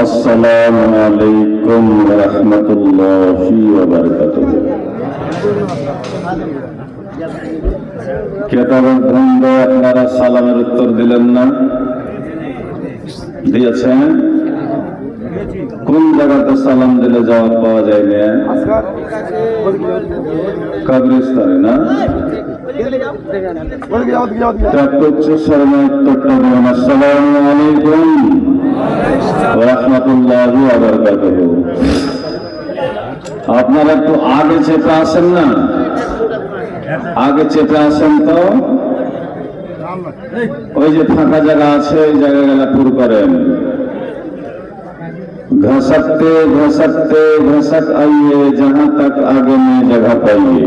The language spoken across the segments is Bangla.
আসসালামু আলাইকুম ওয়া রাহমাতুল্লাহি ওয়া বারাকাতুহু। কেতাবের বন্ধ, আপনারা সালামের উত্তর দিলেন না? দিয়েছেন? কোন জায়গাতে সালাম দিলে জবাব পাওয়া যায় না? কবরস্থানে না? আসসালামু আলাইকুম ওয়া রাহমাতুল্লাহি ওয়া বারাকাতুহু। আপনারা একটু আগে চেপে আসেন না, আগে চেপে আসেন তো। ওই যে ফাঁকা জায়গা আছে, ওই জায়গাগুলো পুরো করেন। घसकते घसकते घसक आइए जहां तक आगे में जगह पाइए।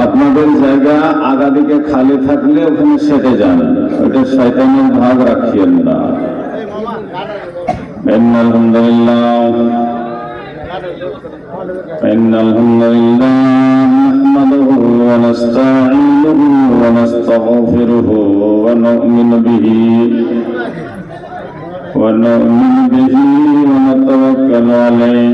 আপনাদের জায়গা আগা দিকে খালি থাকলে ওখানে সেটে যান, ওটা শয়তানের ভাগ রাখিয়েন না। আলহামদুলিল্লাহ নাহমাদুহু ওয়া নাস্তাঈনুহু ওয়া নাস্তাগফিরুহু ওয়া নু'মিনু বিহি ونؤمن به ونتوكل عليه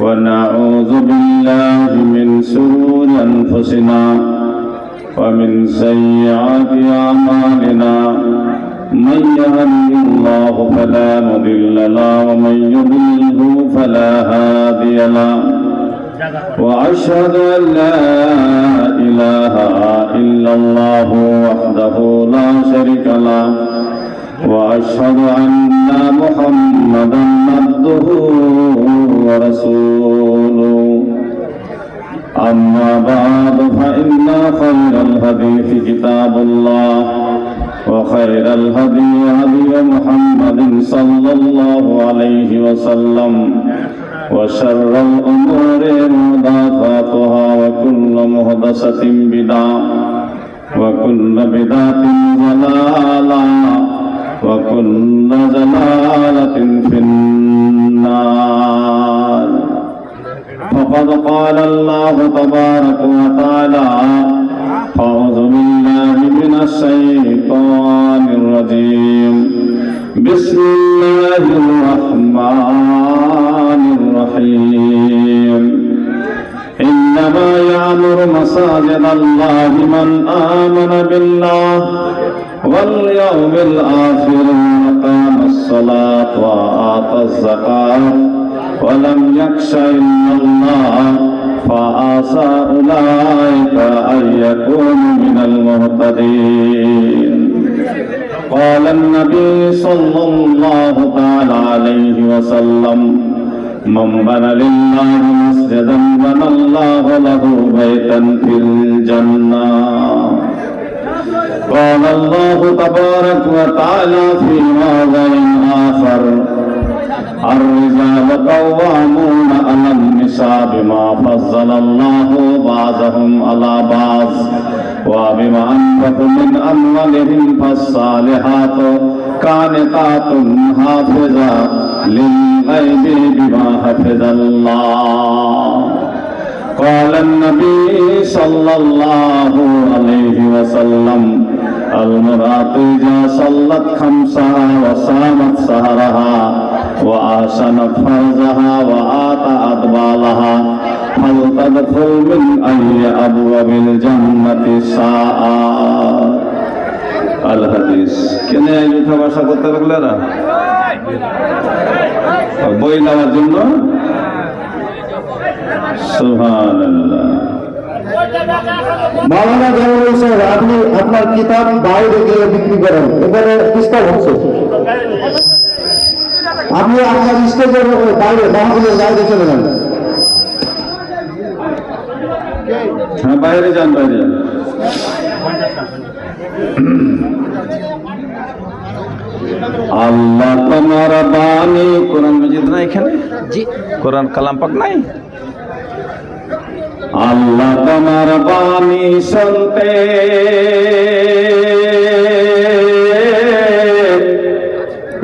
ونعوذ بالله من شرور أنفسنا ومن سيئات أعمالنا من يهده الله فلا مضل له ومن يضلله فلا هادي له وأشهد أن لا إله إلا الله وحده لا شريك له وأشهد أن محمدا عبده ورسوله أما بعد فإن خير الحديث كتاب الله وخير الهدي هدي محمد صلى الله عليه وسلم وشر الأمور محدثاتها وكل محدثة بدعة وكل بدعة ضلالة وكل ضلالة في النار. فقد قال الله تبارك وتعالى: أعوذ بالله من الشيطان الرجيم. بسم الله الرحمن الرحيم. إنما يعمر مساجد الله من آمن بالله واليوم الآخر وأقام الصلاة وآتى الزكاة ولم يخش إلا الله فعسى أولئك أن يكونوا من المهتدين. قال النبي صلى الله تعالى عليه وسلم: من بنى لله مسجدا بنى الله له بيتا في الجنة. قال الله تبارك وتعالى في موضع آخر: الرجال قوامون على النساء بما فضل الله بعضهم على بعض وبما أنفقوا من أموالهم فالصالحات قانتات حافظات للغيب بما حفظ الله. قال النبي صلى الله عليه وسلم: المرأة إذا صلت خمسها وصامت سهرها وآسنت فرجها وآتت بالها فلتدخل من أي أبواب الجنة شاءت. الحديث কেন এই মিথ্যা ভাষা করতে লাগলে না বই নেওয়ার জন্য? সুবহানাল্লাহ। মাওলানা জালাল সাহেব, আপনি আপনার কিতাব বাইরে গিয়ে বিক্রি করেন, এখানে ডিস্টার্ব হচ্ছে। আপনি আপনার স্টেজের বাইরে মাহফিলের বাইরে চলে যান। হ্যাঁ, বাইরে যান, বাইরে যান। আল্লাহ তোমার বাণী, কোরআন মাজিদ না এখানে? জি, কোরআন কালাম পাক নাই? আল্লাহ তোমার বাণী শুনতে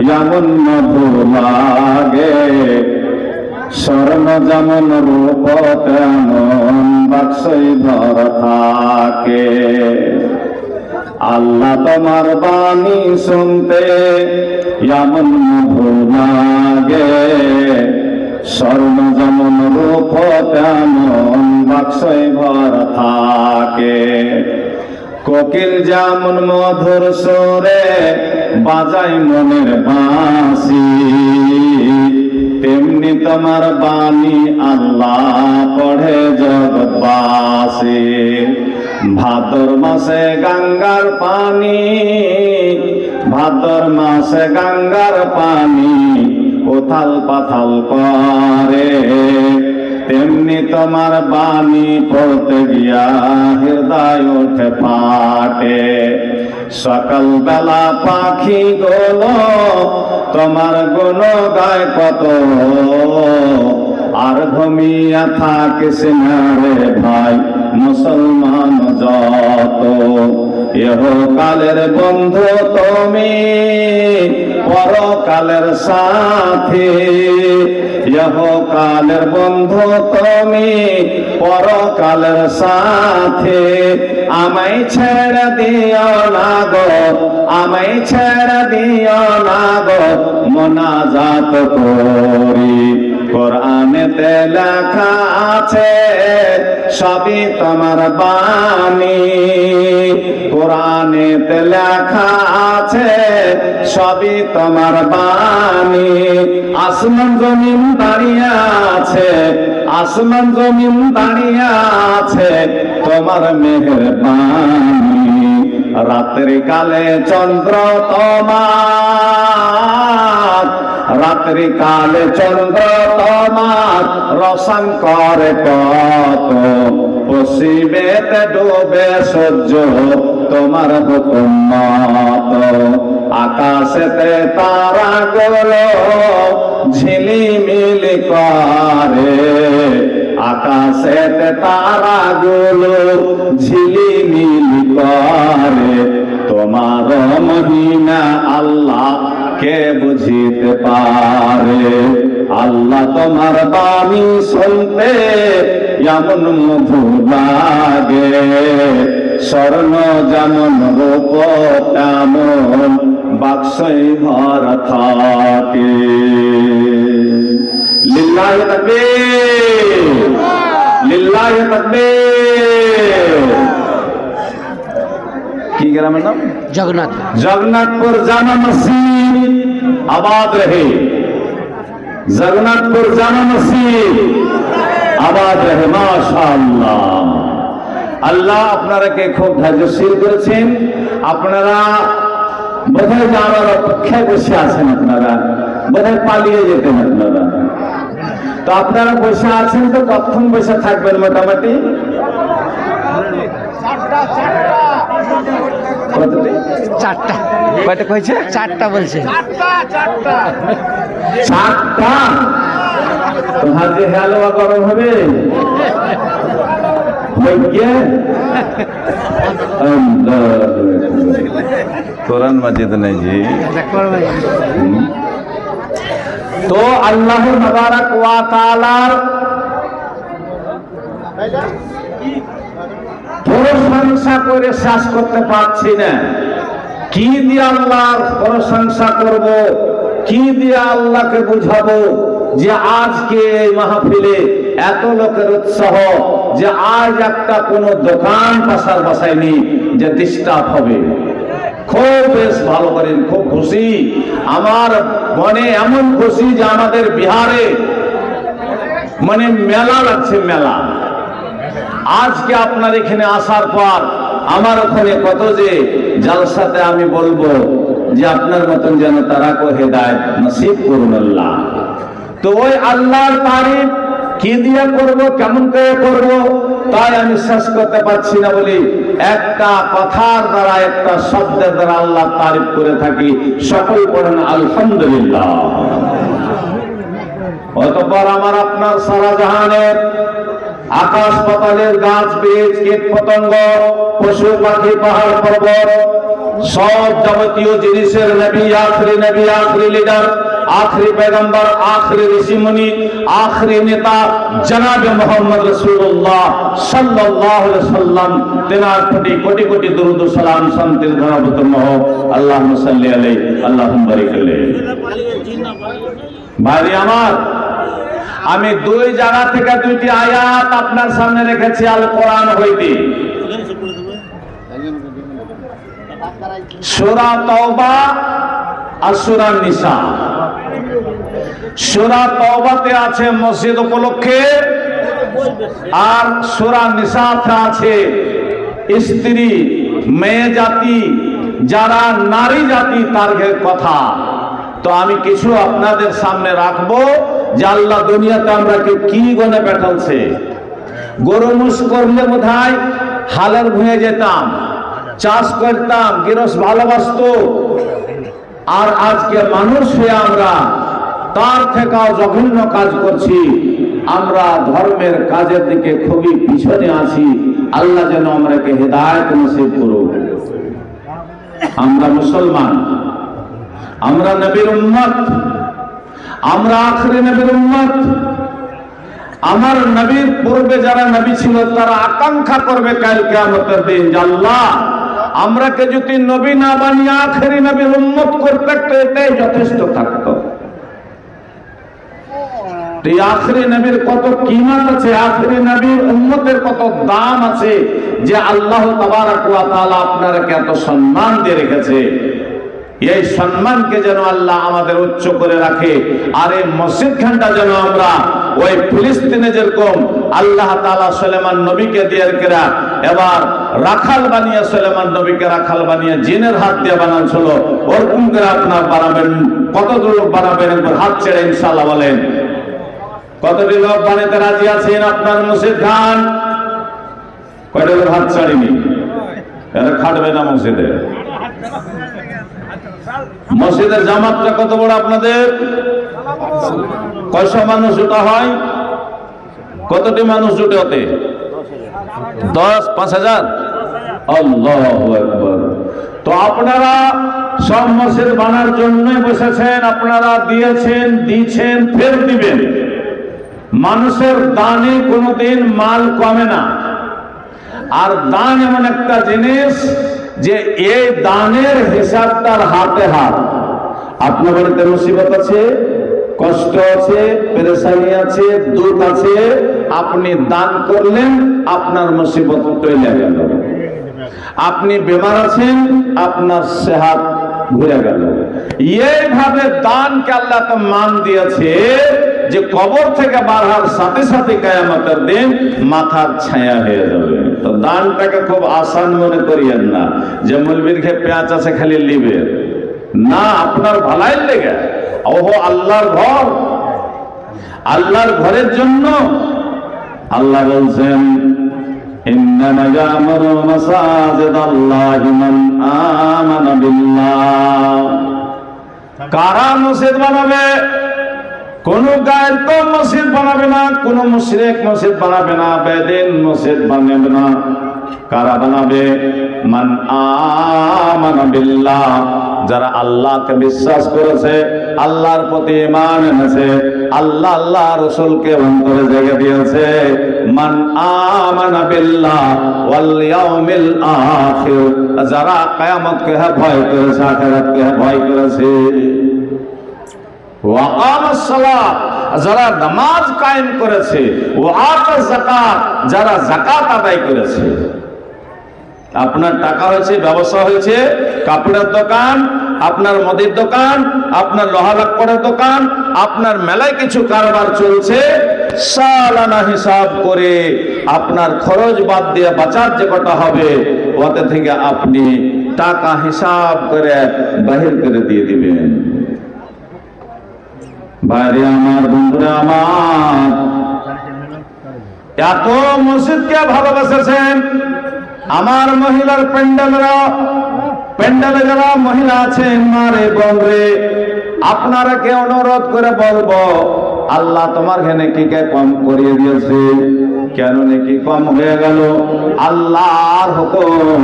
যেমন মধুর লাগে, স্বর্ণ যেমন রূপ তেমন বাক্সই ভরা থাকে। আল্লাহ তোমার বাণী শুনতে এমন মধু লাগে, স্বর্ণ যেমন রূপ তেমন বাক্সয় ভরা থাকে। কোকিল যেমন মধুর সুরে বাজায় মনের বাঁশি, তেমনি তোমার বাণী আল্লাহ পড়ে জগৎবাসী। ভাদর মাসে গঙ্গার পানি, ভাদর মাসে গঙ্গার পানি উথাল পাথাল করে, তেমনি তোমার বাণী পড়তে গিয়া হৃদয় ওঠে ফাটে। সকাল বেলা পাখি গুলো তোমার গুণ গায় কত, আর ঘুমিয়া থাকিস না রে ভাই মুসলমান যত। ইহকালের বন্ধু তুমি পরকালের সাথী, ইহকালের বন্ধু তুমি পরকালের সাথী। আমায় ছেড়ে দিও না গো, আমায় ছেড়ে দিও না গো, মোনাজাত করি। কোরআনেতে লেখা আছে সবই তোমার বাণী, কোরআনেতে লেখা আছে সবই তোমার বাণী। আসমান জমিন দাঁড়িয়ে আছে, আসমান জমিন দাঁড়িয়ে আছে তোমার মেহেরবানি। রাত্রি কালে চন্দ্র তোমার, রাত্রি কালে চন্দ্র তোমার রসান করে কত, পশ্চিমেতে ডুবে সূর্য তোমার হুকুম মতো। আকাশেতে তারাগুলো ঝিলিমিলি করে, আকাশেতে তারাগুলো ঝিলিমিলি করে। তোমার মহিমা আল্লাহ কে বুঝিতে পারে। আল্লাহ তোমার বাণী শুনতে এমন মধু লাগে, স্বর্ণ যেমন রূপ তেমন বাক্সই ভরা থাকে। লিল্লাহি তাকবীর, লিল্লাহি তাকবীর। কি গ্রামের নাম? जगन्नाथ। जगन्नाथपुर जामा मस्जिद आबाद रहे, जगन्नाथपुर जामा मस्जिद आबाद रहे। माशाআল্লাহ। আল্লাহ আপনারাকে খুব ধৈর্যশীল করেছেন। আপনারা বোধহয় যাওয়ার অপেক্ষায় বসে আছেন, আপনারা বোধহয় পালিয়ে যেতেন আপনারা। তো আপনারা বসে আছেন, তো কতক্ষণ বসে থাকবেন মোটামুটি? চারটা। কয়টা কইছে? চারটা বলছে। চারটা? তোমার যে হালুয়া গরম হবে কোরআন মাজিদ নাই জি। তো আল্লাহ মুবারক ওয়া তাআলার প্রশংসা করে শেষ করতে পারছি না। কি দিয়ে আল্লাহর প্রশংসা করব, কি দিয়ে আল্লাহকে বুঝাবো যে আজকে এই মাহফিলে এত লোকের উৎসাহ, যে আজ একটা কোনো দোকান পাশার বাসায়নি যে ডিস্টার্ব হবে। খুব বেশ ভালো করেন, খুব খুশি আমার মনে, এমন খুশি যে আমাদের বিহারে মানে মেলা লাগছে, মেলা। আজকে আপনার এখানে আসার পর আমার ওখানে কত যে জালসাতে আমি বলবো যে আপনার মতন যেন তারা কো হেদায়েত নসিব করুন আল্লাহ। তো ওই আল্লাহর তারিফ কি দিয়ে করব, কেমন করে করব, তাই আমি শেষ করতে পারছি না বলি একটা কথার দ্বারা, একটা শব্দের দ্বারা আল্লাহ তারিফ করে থাকি। সকল পড়েন আলহামদুলিল্লাহ। অতঃপর আমার আপনার সারা জাহানের আকাশ পাতালের গাছ বীজ কীট পতঙ্গ পশু পাখি পাহাড় পর্বত সব যাবতীয় জিনিসের নবী আখরি লিডার आखिरी पैगंबर, आखिरी ऋषिमुनि, आखिरी नेता जनाब मोहम्मद रसूलुल्लाह सल्लल्लाहु अलैहि वसल्लम तेनार प्रति कोटि कोटि दुरूद ও সালাম শান্তির ধারা অবতীর্ণ হোক। আল্লাহুম্মা সাল্লি আলাইহি আল্লাহুম্মা বারিক আলাইহি। ভাই আমার, আমি দুই জায়গা থেকে দুইটি আয়াত আপনার সামনে রেখেছি আল কোরআন হইতে। সূরা তাওবা আর সূরা নিসা। সূরা তাওবাতে আছে মসজিদ উপলক্ষে, আর সূরা নিসাতে আছে স্ত্রী মেয়ে জাতি যারা নারী জাতি তার কথা। তো আমি কিছু আপনাদের সামনে রাখবো যে আল্লাহ দুনিয়াতে আমরা কি গনে পাঠালছে। গরু মুস করলে বোধহয় হালের ভুঁয়ে যেতাম, চাষ করতাম, গৃহস্থ ভালোবাসতো। আর আজকে মানুষ হয়ে আমরা তার থেকেও জঘন্য কাজ করছি। আমরা ধর্মের কাজের দিকে খুবই পিছনে আছি। আল্লাহ যেন আমরাকে হেদায়েত নসিব করুক। আমরা মুসলমান, আমরা নবীর উম্মত, আমরা আখরি নবীর উম্মত। আমার নবীর পূর্বে যারা নবী ছিল তারা আকাঙ্ক্ষা করবে কাল কিয়ামতের দিন যে আল্লাহ আমরাকে যদি নবী না বানিয়ে আখরি নবীর উম্মত করতে তো এটাই যথেষ্ট থাকতো। এই আখরি নবীর কত কিমত আছে, আখরি নবীর উম্মতের কত দাম আছে যে আল্লাহ তাবারক ওয়া তাআলা আপনাকে এত সম্মান দিয়ে রেখেছে। এই সম্মানকে যেন আল্লাহ আমাদের উচ্চ করে রাখে। আর এই মসজিদ খানটা যেন আমরা ওই ফিলিস্তিনে যেরকম আল্লাহ তাআলা সুলাইমান নবীকে দিয়ে রেখেরা এবার রাখাল বানিয়ে সুলাইমান নবীকে রাখাল বানিয়ে জিনের হাত দিয়ে বানাচ্ছিল, ওরকম করে আপনার বানাবেন। কতগুলো লোক বানাবেন একবার হাত ছেড়ে ইনশাআল্লাহ বলেন। কতটি লোক বানাতে রাজি আছেন আপনার মসজিদ খান? কয়টা লোক হাত ছাড়িনি? এরা খাটবে না মসজিদে। মসজিদের জামাতটা কত বড় আপনাদের? কয়শো মানুষ জুটা হয়? কতটি মানুষ জুটে হতে? 10-5,000। আল্লাহু আকবার। তো আপনারা সব মসজিদ বানার জন্যই বসেছেন, আপনারা দিয়েছেন, ফের দিবেন। মানুষের দানে কোনোদিন মাল কমে না। আর দান এমন একটা জিনিস যে এই দানের হিসাবটার হাতে হাত। আপনার বাড়িতে মুসিবত আছে, কষ্ট আছে, পেরেশানি আছে, দুঃখ আছে, আপনি দান করলেন, আপনার মুসিবত চলে গেল। আপনি বেমার আছেন, আপনার সেহাত ঘুরে গেল। এইভাবে দানকে আল্লাহ তো মান দিয়েছে যে কবর থেকে বারহার সাথে সাথে কিয়ামতের দিন মাথার ছায়া হয়ে যাবে। তো দানটাকে খুব আসান মনে করিয়েন না যে মৌলবীর খেয়ে পেঁয়াজ আছে খালি লিবে না, আপনার ভালাই লেগে। ওহো আল্লাহর ঘর, আল্লাহর ঘরের জন্য আল্লাহ বলছেন ইন্নামা ইয়ামুরু মাসাজিদাল্লাহি মান আমানা বিল্লাহ। কারা মসজিদ বানাবে? কোন গায়ের তো মসজিদ বানাবে না, কোন মুশরিক মসজিদ বানাবে না, বেদিন মসজিদ বানাবে না। কারা বানাবে? মান আমানা বিল্লাহ, যারা আল্লাহকে বিশ্বাস করেছে, আল্লাহর প্রতি ঈমান এনেছে, আল্লাহ রাসূলকে অন্তরে জায়গা দিয়েছে। মান আমানা বিল্লাহ ওয়াল ইয়াউমিল আখির, যারা কিয়ামতকে ভয় করেছে, আখিরাতকে ভয় করেছে। ওয়া আকামাস সালাত, যারা নামাজ কায়েম করেছে। ওয়া আতা যাকাত, যারা যাকাত আদায় করেছে। আপনার টাকা হয়েছে, ব্যবসা হয়েছে, কাপড়ের দোকান, আপনার মদের দোকান, আপনার লোহা লাক্কড়ের দোকান, আপনার মেলায় কিছু কারবার চলছে, সালানা হিসাব করে আপনার খরচ বাদ দিয়ে বাঁচার যে কটা হবে ওতে থেকে আপনি টাকা হিসাব করে বাহির করে দিয়ে দিবেন। ভাইরে আমার, বন্ধুরা আমার, এত মসজিদকে ভালোবাসেছেন। আমার মহিলার প্যান্ডেলে যারা মহিলা আছেন মারে বলবে, আপনারাকে অনুরোধ করে বলবো আল্লাহ তোমার নেকি কে কম করিয়ে দিয়েছে। কেন নেকি কম হয়ে গেল? আল্লাহর হুকুম।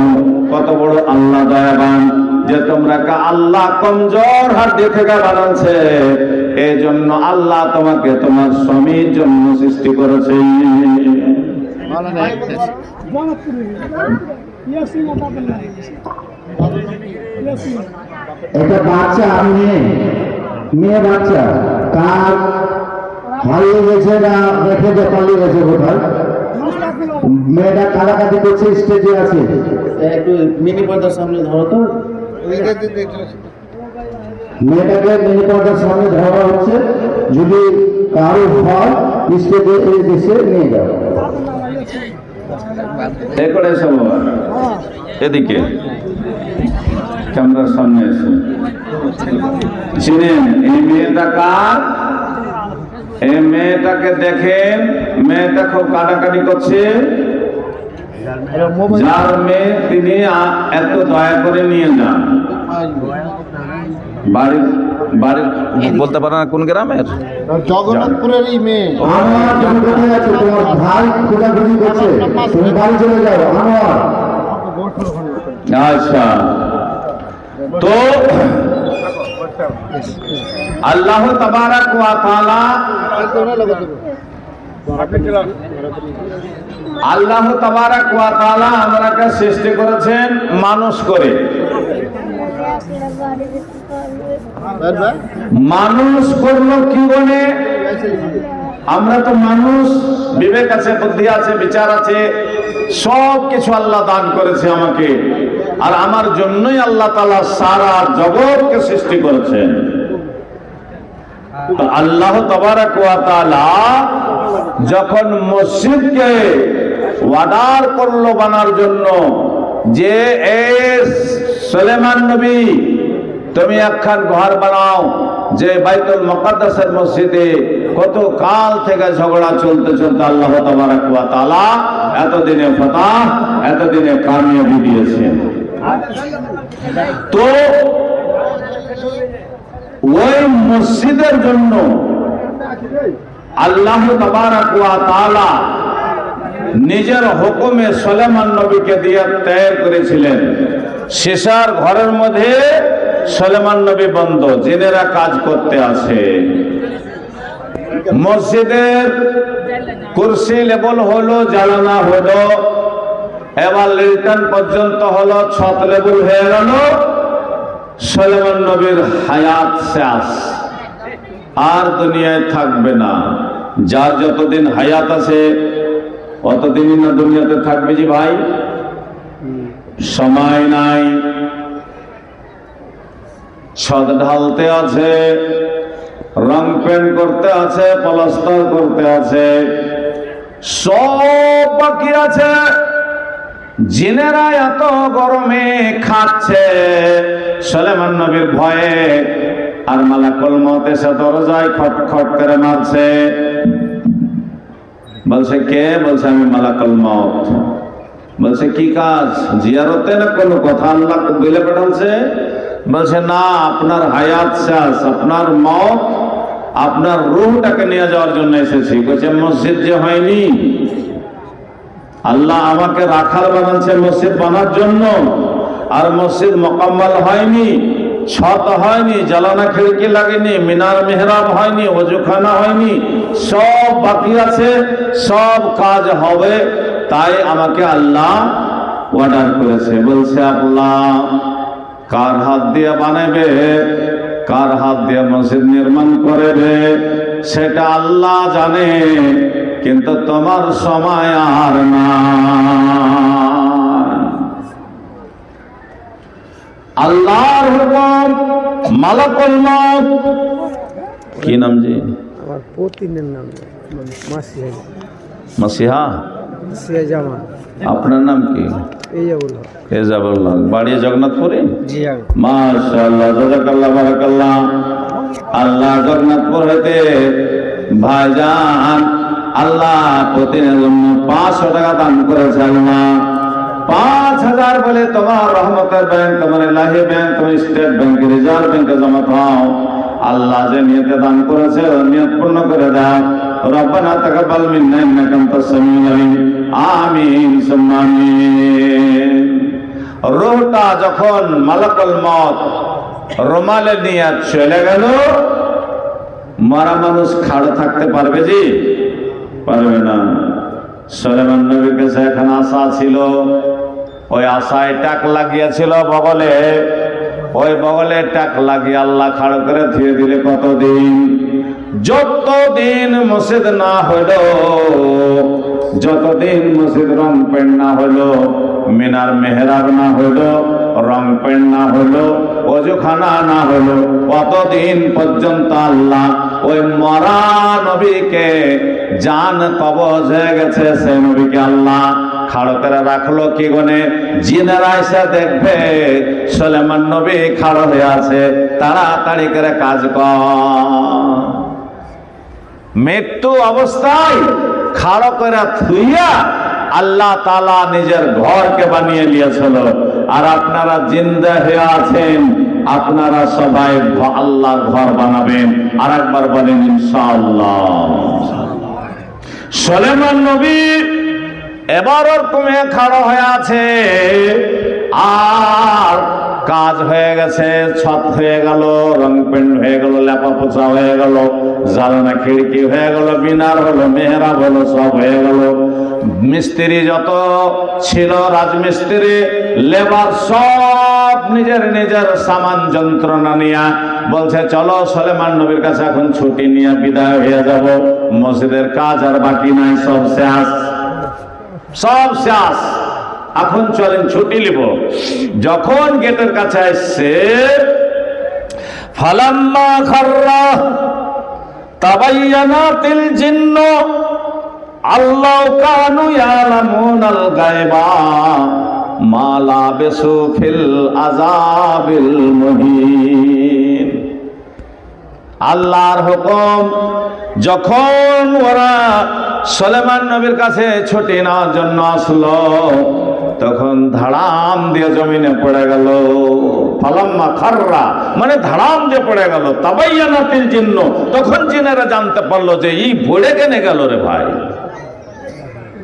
কত বড় আল্লাহ দয়াবান যে তোমরা আল্লাহ কমজোর হাড্ডি থেকে বানাচ্ছে, এই জন্য আল্লাহ তোমাকে তোমার স্বামীর জন্য সৃষ্টি করেছে। একটা বাচ্চা মেয়ে বাচ্চা কার হারিয়ে গেছে না রেখে যে পালিয়ে গেছে কোথায়? মেয়েটা কাটাকাটি করছে, স্টেজে আছে। একটু মিনি পর্দার সামনে ধরো তো। মেয়েটাকে মিনি পর্দার সামনে ধরা হচ্ছে, যদি কারো হয় স্টেজে এসে নিয়ে যাও। এ করে এসো বাবা, এদিকে ক্যামেরার সামনে এসে চিনেন এই মেয়েটা কার? এই মেয়েটাকে দেখেন, মেয়েটা খুব কাটাকাটি করছে। যার মেয়ে তিনি এত দয়া করে নিয়ে যান। বাড়ির বলতে পারে না কোন গ্রামের? জগন্নাথপুরেরই মেয়ে। আমার জন্য কোথায় আছে? তোমার ভাই খোঁজাখুঁজি করছে, তুমি বাড়ি চলে যাও। আমার আচ্ছা, তো আল্লাহ তাবারাক ওয়া তাআলা আমরাকে সৃষ্টি করেছেন মানুষ করে। মানুষ করলো কি বলে? আমরা তো মানুষ, বিবেক আছে, বুদ্ধি আছে, বিচার আছে, সব কিছু আল্লাহ দান করেছে আমাকে। আর আমার জন্যই আল্লাহ তাআলা সারা জগৎকে সৃষ্টি করেছেন। আল্লাহ তাবারাক ওয়া তাআলা যখন মসজিদকে অর্ডার করলো বানার জন্য, যে এ সুলাইমান নবী তুমি একখান ঘর বানাও, যে বাইতুল মুকাদ্দাসের মসজিদে কত কাল থেকে ঝগড়া চলতে চলতে আল্লাহ তাবারাক ওয়া তাআলা এতদিনে ফাতাহ, এতদিনে কামিয়াবি দিয়েছেন। তো ওই মসজিদের জন্য আল্লাহ তাবারাক ওয়া তাআলা নিজের হুকুমে সুলাইমান নবীকে দিয়ে তৈরি করেছিলেন। শেষার ঘরের মধ্যে সুলাইমান নবী বন্ধ, জিনেরা কাজ করতে আসে। মসজিদের কুরসি লেবল হলো, জ্বালানা হলো, এবার লিটন পর্যন্ত হলো, ছত লেবল হয়ে গেল। সুলাইমান নবীর হায়াত শেষ, আর দুনিয়ায় থাকবে না। যার যতদিন হায়াত আছে অতদিনই না দুনিয়াতে থাকবে। জি ভাই, সময় নাই। ছাদ ঢালতে আছে, রং পেন্ট করতে আছে, প্লাস্টার করতে আছে, সব বাকি আছে। জিনেরা এত গরমে খাচ্ছে সুলাইমান নবীর ভয়ে, আর মালাকুল মউত এসে দরজায় খটখট করে মারছে। বলছে কে? বলছে আমি মালাকুল মউত। বলছে কি কাজ? জিয়ারতে না কোনো কথা আল্লাহ বলে পাঠালছে? বলছে না, আপনার হায়াত শেষ, আপনার মউত, আপনার রূহটাকে নিয়ে যাওয়ার জন্য এসেছি। বলছে মসজিদ যে হয়নি, আল্লাহ আমাকে রাখাল বানাচ্ছে মসজিদ বানার জন্য, আর মসজিদ মোকাম্মল হয়নি, ছত হয়নি, জ্বালানা খিড়কি লাগেনি, মিনার মেহরাব হয়নি, ওযুখানা হয়নি, সব বাকি আছে, সব কাজ হবে। তাই আমাকে আল্লাহ অর্ডার করেছে। বলছে আল্লাহ কার হাত দিয়ে বানাবে, কার হাত দিয়ে মসজিদ নির্মাণ করবে সেটা আল্লাহ জানে, কিন্তু তোমার সময় আর না। আল্লাহর হুকুম, মালাকুল মউত। কি নাম জি? আমার পতিনের নাম মাসিহা। মাসিহা? মাসিহা জামান। আপনার নাম কি? এজাবুল হক। এজাবুল হক। বাড়ি জগন্নাথপুরে? জি। মাশাআল্লাহ, জাযাকাল্লাহ, বারাকাল্লাহ। আল্লাহ জগন্নাথপুর হইতে ভাইজান আল্লাহ প্রতিদিনের জন্য 500 টাকা দান করেছেন না। 5000 বলে তোমার রহমতের ব্যাংক, তোমার ইলাহি ব্যাংক, তোমার স্টেট ব্যাংক, রিজার্ভ ব্যাংকে জমা দাও। আল্লাহ যে নিয়তে দান করেছে নিয়ত পূর্ণ করে দাও। রব্বানা তাকাব্বাল মিন্না ইন্নাকা আনতাস সামিউল আলিম। আমিন সুম্মা আমিন। রূহটা যখন মালাকুল মউত রুমালে নিয়ে চলে গেল, মরা মানুষ খাড়ো থাকতে পারবে জি? পারবে না। সুলাইমান নবীর কাছে এখন আশা ছিল, ওই আশায় টাক লাগিয়েছিল বগলে, ওই বগলে টাক লাগিয়ে আল্লাহ খাড়ো করে ধুয়ে দিলে কতদিন? যতদিন মসজিদ না হইল, যতদিন মসজিদ রং পেন্ট না হইল, মিনার মেহরাব না হইল, রং পেন্ট না হইল, অজুখানা না হইল, কতদিন পর্যন্ত আল্লাহ ওই মরা নবীকে, জান কবজ হয়ে গেছে সে নবীকে আল্লাহ খাড়ো করে রাখলো কি গনে? জিনেরা এসে দেখবে সুলাইমান নবী খাড়ো হয়ে আছে, তাড়াতাড়ি করে কাজ কর। মৃত্যু অবস্থায় খাড়ো করে থুইয়া আল্লাহ তাআলা নিজের ঘরকে বানিয়ে নিয়েছিল। আর আপনারা জিন্দা হয়ে আছেন, আপনারা সবাই আল্লাহর ঘর বানাবেন। আর একবার বলেন ইনশাআল্লাহ। সুলাইমান নবী এবার ওরকমে খাড়ো হয়ে আছে, আর কাজ হয়ে গেছে, ছত হয়ে গেল, রং পেন্ট হয়ে গেল, লেপা পোছা হয়ে গেল, জানালা খিড়কি হয়ে গেল, মিনার হলো, মেহরাব হলো, সব হয়ে গেল। মিস্ত্রি যত ছিল, রাজমিস্ত্রি, লেবার, সব নিজের নিজের সামান যন্ত্রণা নিয়ে বলছে চলো সুলাইমান নবীর কাছে এখন ছুটি নিয়ে বিদায় হয়ে যাব, মসজিদের কাজ আর বাকি নাই, সব শেষ, সব শেষ, এখন চলেন ছুটি নিব। যখন গেটের কাছে আসছে, ফালাম্মা খাররা তাবায়্যানাতিল জিন্নু আল্লাহু কানু ইয়ালামুনাল গায়বা মা লাবিসু ফিল আযাবিল মুহিন। আল্লাহর হুকুম, যখন ওরা সুলাইমান নবীর কাছে ছুটি নেওয়ার জন্য আসলো, তখন ধাড়াম দিয়ে জমিনে পড়ে গেল। ফালাম্মা খাররা মানে ধাড়াম দিয়ে পড়ে গেল। তাবায়্যানাতিল জিন্নু, তখন জিনেরা জানতে পারলো যে এই পড়ে কেনে গেল রে ভাই,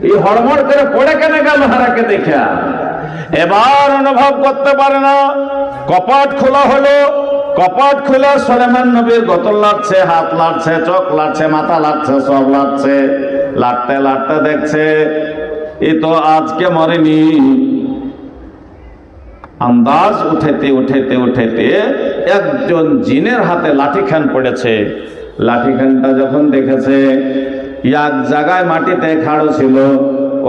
এই হড়মড় করে পড়ে কেনে গেল হারাকে দেখা। এবার অনুভব করতে পারে না, কপাট খোলা হলো। কপাট খুলে সুলাইমান নবীর গতল লাগছে, হাত লাগছে, চোখ লাগছে, মাথা লাগছে, সব লাগছে। লাটতে লাটতে দেখছে এ তো আজকে মরেনি। আন্দাজ উঠেতে উঠেতে উঠেতে একজন জিনের হাতে লাঠিখান পড়েছে। লাঠিখানটা যখন দেখেছে, এক জায়গায় মাটিতে খাড়ো ছিল,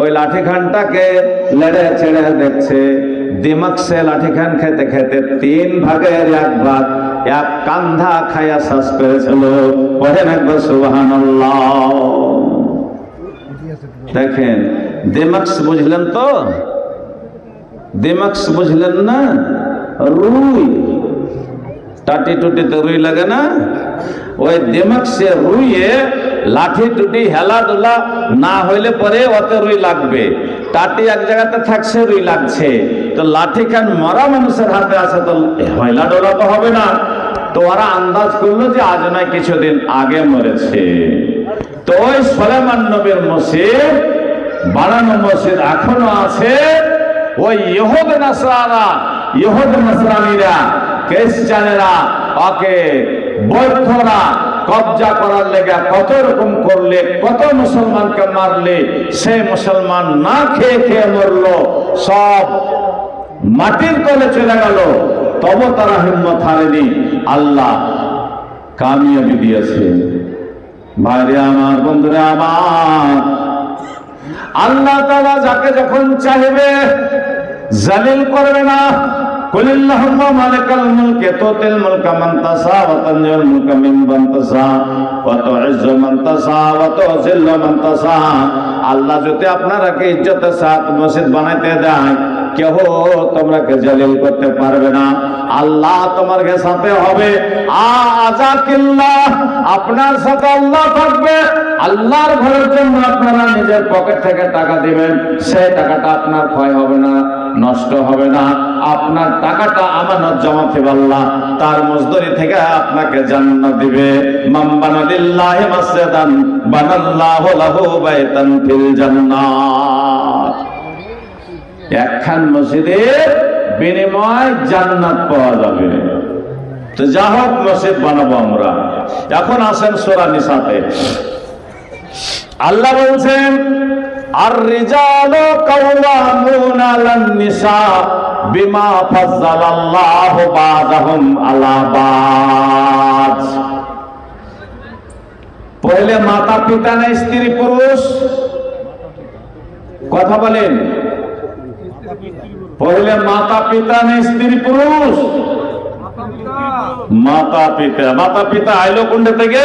ওই লাঠিখানটাকে লেড়ে ছেড়ে দেখছে। দিমাগ সে লাঠিখান খেতে খেতে 3 ভাগের 1 ভাগ এক কান্ধা খায়া শ্বাস করেছিল। পড়েন একবার সুবহানাল্লাহ। দেখেন দিমাগ বুঝলেন তো? দিমাগ বুঝলেন না? রুই, টাটি টুটিতে রুই লাগে না? ওই দিমাগ সে রুইয়ে লাঠি টুটি হেলাধুলা না হইলে পরে ওতে রুই লাগবে। টাটি এক জায়গাতে থাকছে, রুই লাগছে। তো লাঠি খান মরা মানুষের হাতে আছে, তো হেলা ডোলা তো হবে না। তো ওরা আন্দাজ করলো যে আজ নয় কিছুদিন আগে মরেছে। তো ওই সুলাইমান নবীর মসজিদ, বানানো মসজিদ এখনো আছে। ওই ইহুদ নাসরানীরা, খ্রিস্টানেরা ওকে বৌদ্ধরা কবজা করার লেগে কত রকম করলে, কত মুসলমানকে মারলে, সে মুসলমান না খেয়ে খেয়ে মরলো, সব মাটির তলে চলে গেল। তবে তারা হিম্মত হারেনি, আল্লাহ কামিয়াবি দিয়েছে। ভাইরে আমার, বন্ধুরা আমার, আল্লাহ তাআলা যাকে যখন চাইবে জালিল করবে না। কুলিল্লাহুম্মা মালিকাল মুলকি তুতিল মুলকা মান তাশা ওয়া তানজিউল মুলকা মিম্মান তাশা ওয়া তুইজ্জু মান তাশা ওয়া তুযিল্লু মান তাশা। আল্লাহ যদি আপনারাকে ইজ্জতের সাথে মসজিদ বানাইতে দেয়, কেহ তোমরাকে জালিল করতে পারবে না। আল্লাহ তোমার সাথে হবে। আযাকিল্লাহ, আপনার সাথে আল্লাহ থাকবে। আল্লাহর ঘরের জন্য আপনারা নিজের পকেট থেকে টাকা দিবেন, সেই টাকাটা আপনার ক্ষয় হবে না, নষ্ট হবে না। আপনার টাকাটা আমানত জমা থাকবে, আল্লাহ তার মজদুরি থেকে আপনাকে জান্নাত দিবে। মান বানা লিল্লাহি মাসজিদান বানাল্লাহু লাহু বাইতান ফিল জান্নাত। একখান মসজিদের বিনিময় জান্নাত পাওয়া যাবে। তো যা হোক মসজিদ বানাবো আমরা। এখন আসেন সূরা নিসাতে, আল্লাহ বলছেন আর রিজালু কাওয়ামুনা আলান নিসা বিমা ফাজ্জালাল্লাহু বা'দাহুম আলা বা'দ। পহলে মাতা পিতা না স্ত্রী পুরুষ? কথা বলেন, পহলে মাতা পিতা না স্ত্রী পুরুষ? মাতা পিতা। মাতা পিতা আইলো কোনটা থেকে?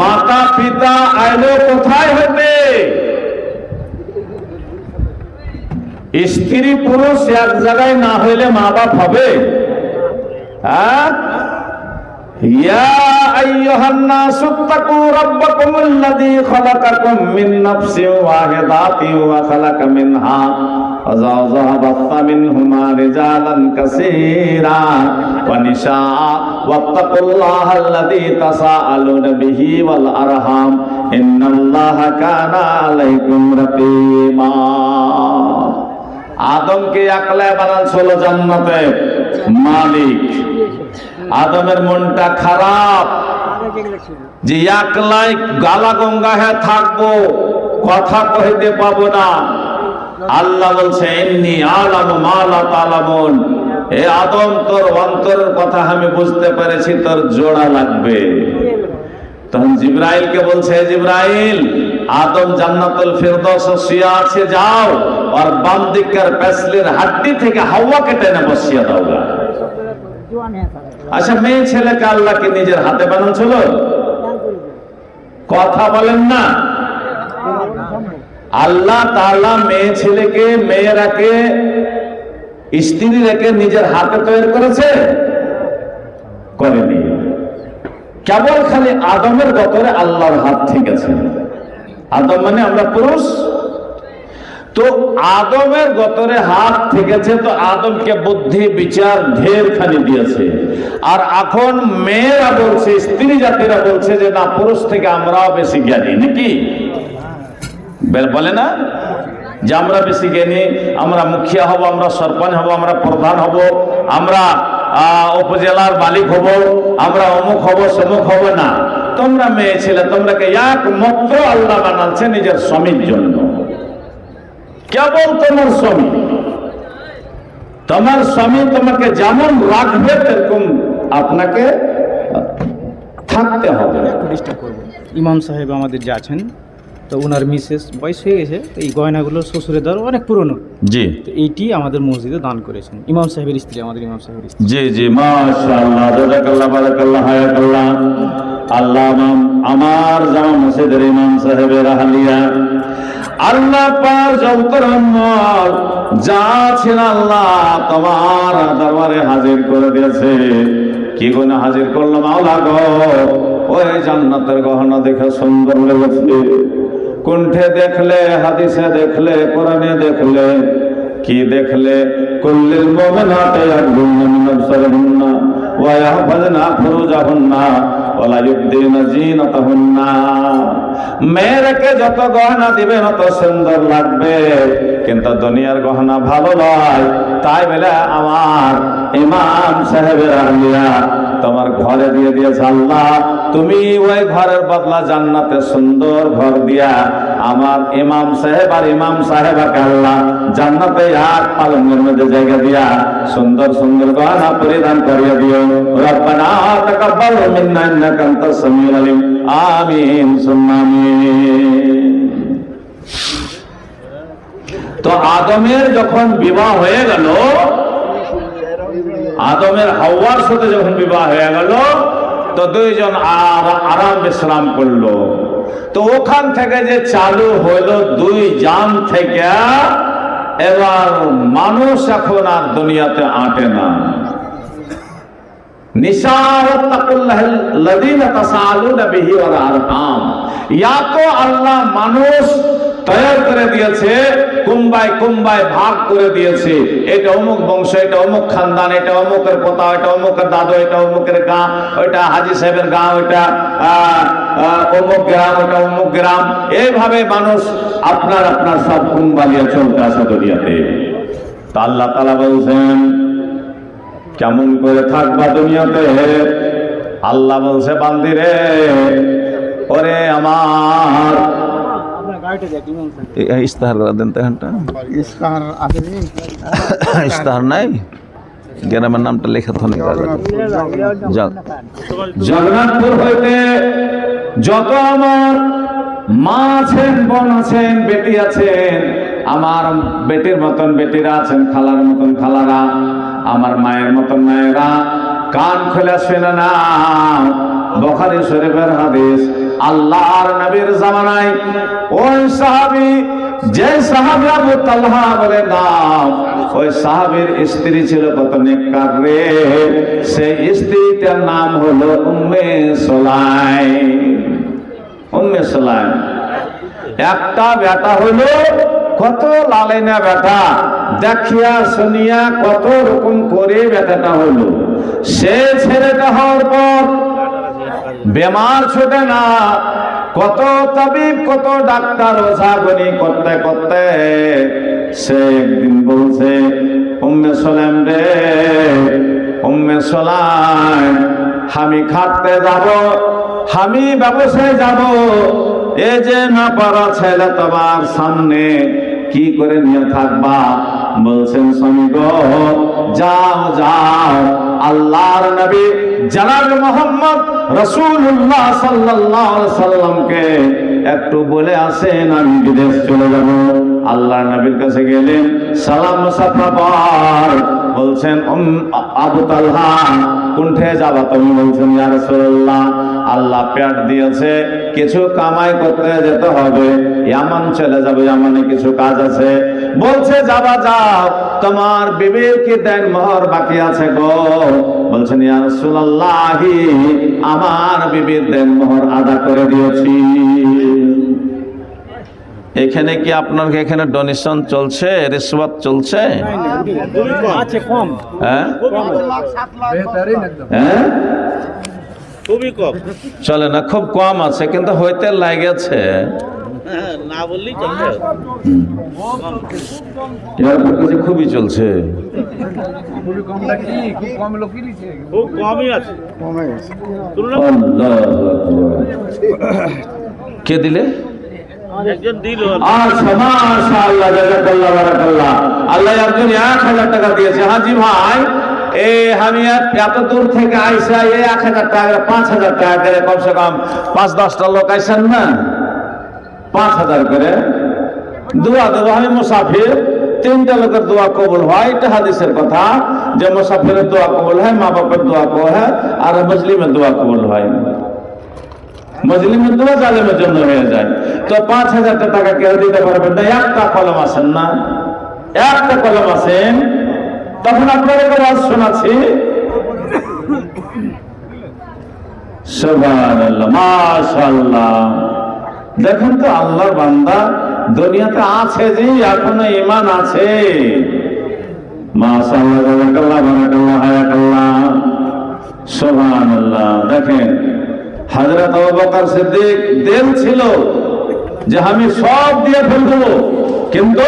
মাতা পিতা আইলো কোথায় হতে? স্ত্রী পুরুষ এক জায়গায় না হইলে মা বাপ হবে? ইয়া আইয়ুহান নাসু তাকু রাব্বাকুমুল্লাযী খালাকাকুম মিন নাফসিন ওয়াহিদাতিন ওয়া খালাকা মিনহা ওয়া বাথা মিনহুমা রিজালান কাসীরা ওয়া নিসা ওয়াত্তাকুল্লাহাল্লাযী তাসাআলুনা বিহি ওয়াল আরহাম ইন্নাল্লাহা কানা আলাইকুম রাকীবা। আদমকে একলা বানাইছিল জান্নাতে মালিক। আদমের মনটা খারাপ যে একলাই গালা গঙ্গা হয়ে থাকবো, কথা কইতে পাবো না। আল্লাহ বলছে ইন্নী আলামু মা লা তা'লামুন, এ আদম তোর অন্তরের কথা আমি বুঝতে পেরেছি, তোর জোড়া লাগবে। তখন জিবরাইলকে বলছে, জিবরাইল আদম জান্নাতুল ফিরদৌসে শুয়ে আছে, যাও আর বাম দিকের পেছলের হাড্ডি থেকে হাওয়াকে টেনে বসিয়ে দাও। আচ্ছা, মেয়ে ছেলেকে আল্লাহকে নিজের হাতে বানাচ্ছিল? কথা বলেন না। আল্লাহ তাআলা মেয়ে ছেলেকে, মেয়েরাকে, স্ত্রী রেখে নিজের হাতে তৈরি করেছে? করেনি। কেবল খালি আদমের গতরে আল্লাহর হাত ঠিক আছে। আদম মানে আমরা পুরুষ, তো আদমের গতরে হাত থেকেছে, তো আদমকে বুদ্ধি বিচার ঢের খানি দিয়েছে। আর এখন মেয়েরা বলছে, স্ত্রী জাতিরা বলছে যে না, পুরুষ থেকে আমরাও বেশি জ্ঞানী, নাকি বলে না যে আমরা বেশি জ্ঞানী, আমরা মুখিয়া হব, আমরা সরপঞ্চ হব, আমরা প্রধান হব, আমরা উপজেলার মালিক হব, আমরা অমুক হব, সমুক হব। না, তোমরা মেয়ে ছেলে, তোমরাকে একমাত্র আল্লাহ বানাচ্ছে নিজের স্বামীর জন্য। কেবল তোমার স্বামী, তোমার স্বামী তোমাকে যেমন রাখবে তেরকম আপনাকে থাকতে হবে। ইমাম সাহেব আমাদের যে আছেন, তো ওনার মিসেস বয়স হয়ে গেছে, তো এই গয়নাগুলো শ্বশুরের দ্বারা অনেক পুরনো। জি, তো এইটি আমাদের মসজিদে দান করেছেন ইমাম সাহেবের স্ত্রী, আমাদের ইমাম সাহেবের স্ত্রী। জি জি, মাশাআল্লাহ, জাযাকাল্লাহ, বারাকাল্লাহ, হায়াকাল্লাহ। আল্লাহ আমার জামা মসজিদের ইমাম সাহেবের আহলিয়া, আল্লাহ পাক যত রহমত যা ছিল আল্লাহ তোমার দরবারে হাজির করে দিয়েছে। কি গুণে হাজির করলো মাওলা গো? ওই জান্নাতের গহনা দেখে সুন্দর লেগেছে, কণ্ঠে দেখলে, হাদিসে দেখলে, কোরআনে দেখলে, কি দেখলে? কুল্লিল মুমিনাতি ইয়াগহুন্না মিন আবসারিহিন্না ওয়া ইয়াহফাযনা ফুরুজাহুন্না ওয়া লা ইউবদিনা যিনাতাহুন্না। মেয়েকে যত গহনা দিবেন তত সুন্দর লাগবে, কিন্তু দুনিয়ার গহনা ভালো নয়। তাই বলে আমার ইমাম সাহেবের আহলিয়া তোমার ঘরে দিয়ে দিয়েছে আল্লাহ। তুমি ওই ঘরের বদলা জান্নাতে সুন্দর ঘর দিয়া আমার ইমাম সাহেব আর ইমাম সাহেবাকে আল্লাহ জান্নাতে এক পালঙ্গের মধ্যে জায়গা দিয়া সুন্দর সুন্দর গহনা পরিধান করিয়ে দিও। রব্বানা তাকাব্বাল মিন্না ইন্নাকা আনতাস সামিউল আলিম। আমিন সুম্মা আমিন। তো আদমের যখন বিবাহ হয়ে গেল, আদমের হাওয়ার সাথে যখন বিবাহ হয়ে গেল, তো দুইজন আরাম বিশ্রাম করলো। তো ওখান থেকে যে চালু হইল দুই জান থেকে, এবার মানুষ এখন আর দুনিয়াতে আঁটে না। আল্লাহ মানুষ তৈরি করে দিয়েছে, কুম্বায় কুম্বায় ভাগ করে দিয়েছে। এটা অমুক বংশ, এটা অমুক খানদান, এটা অমুকের পোতা, এটা অমুকের দাদু, এটা অমুকের গাঁ, ওইটা হাজি সাহেবের গাঁ, ওইটা অমুক গ্রাম, ওটা অমুক গ্রাম। এইভাবে মানুষ আপনার আপনার সব কুম্বালিয়া চলতে আসে দুনিয়াতে। তা আল্লাহ তাআলা বলছেন কেমন করে থাকবা দুনিয়াতে? আল্লাহ বলছে বান্দিরে, ওরে আমার ইস্তাহার দেন তো এখানটা, ইস্তাহার আছে নি? ইস্তাহার নাই, গ্রামের নামটা লেখা থানি। জগন্নাথপুর হইতে যত আমার মা আছেন, বোন আছেন, বেটি আছেন, আমার বেটির মতন বেটিরা আছেন, খালার মতন খালারা, আমার মায়ের মতন মায়েরা, কান খুলে শুনে না। বুখারী শরীফের হাদিস, আল্লাহর নবীর জামানায় ওই সাহাবী, যে সাহাবী আবু তালহা বলে নাম, ওই সাহাবীর স্ত্রী ছিল কত নেককার রে। সেই স্ত্রীটার নাম হলো উম্মে সুলাইম। উম্মে সুলাইম একটা বেটা হইলো, কত লালেনা বেটা, দেখিয়া শুনিয়া কত রকম করে বেটাটা হইলো। সে ছেলেটা হওয়ার পর বেমার ছোটে না, কত তাবিব, কত ডাক্তার, ওঝা গনি করতে করতে সে একদিন বলছে, উম্মে সুলাইম রে, উম্মে সুলাইম, আমি খাটতে যাব, আমি ব্যবসায় যাব, এ যে না পারা ছেলে তোমার সামনে কি করে নিয়ে থাকবা? বলছেন স্বামী গো, যাও যাও, আল্লাহর নবী জনাব মুহাম্মদ রাসূলুল্লাহ সাল্লাল্লাহু আলাইহি সাল্লামকে একটু বলে আসেন, আমি বিদেশ চলে যাব। আল্লাহর নবীর কাছে গেলেন, সালাম মুসাফা পর। বলছেন আবু তালহা, কোনঠে যাবা তুমি? বলছেন ইয়া রাসূলুল্লাহ, আল্লাহ পেট দিয়েছে, কিছু কামাই করতে যেতে হবে, ইয়ামান চলে যাবে, ইয়ামানে কিছু কাজ আছে। বলছে যাবা, যাও, তোমার বিবির কি দেন মোহর বাকি আছে গো? বলছেন ইয়া রাসূলুল্লাহ, আমার বিবির দেন মোহর আদা করে দিয়েছি। এখানে কি আপনার এখানে ডোনেশন চলছে, রিশওয়াত চলছে? আছে কম, হ্যাঁ হ্যাঁ, খুবই কম, চলে না, খুব কম আছে, কিন্তু হইতে লাগেছে। না বললেই চলবে। খুবই চলছে। খুব কমই আছে। আল্লাহু আকবার। কে দিলে? একজন দিল। আচ্ছা, মাশাআল্লাহ, জাযাকাল্লাহ, বারাকাল্লাহ। আল্লাহ একজন 1000 টাকা দিয়েছে। হাজি ভাই, আমি এত দূর থেকে আইসা 1000 টাকা, 5000 টাকা করে, কমসে কম 5-10টা লোক আইসেন না, 5000 করে দোয়া দেবো। আমি মুসাফির, 3টা লোকের দোয়া কবুল হয়, এটা হাদিসের কথা, যে মুসাফিরের দোয়া কবুল হয়, মা বাপের দোয়া কবুল হয়, আর মুসলিমের দোয়া কবুল হয়। মুসলিমের দোয়া জালেমের জন্য হয়ে যায়। তো 5000 টাকা কেউ দিতে পারবেন না? একটা কলম আছেন না, একটা কলম আছেন, তখন আপনাদের আওয়াজ শোনাচ্ছি। সুবহানাল্লাহ, মাশাআল্লাহ। দেখেন তো আল্লাহর বান্দা দুনিয়াতে আছে, যে এখনো ঈমান আছে। মাশাআল্লাহ, জাযাকাল্লাহ, বারাকাল্লাহ, হায়াকাল্লাহ, সুবহানাল্লাহ। দেখেন হযরত আবু বকর সিদ্দিক দিল ছিল যে আমি সব দিয়ে ফেলব, কিন্তু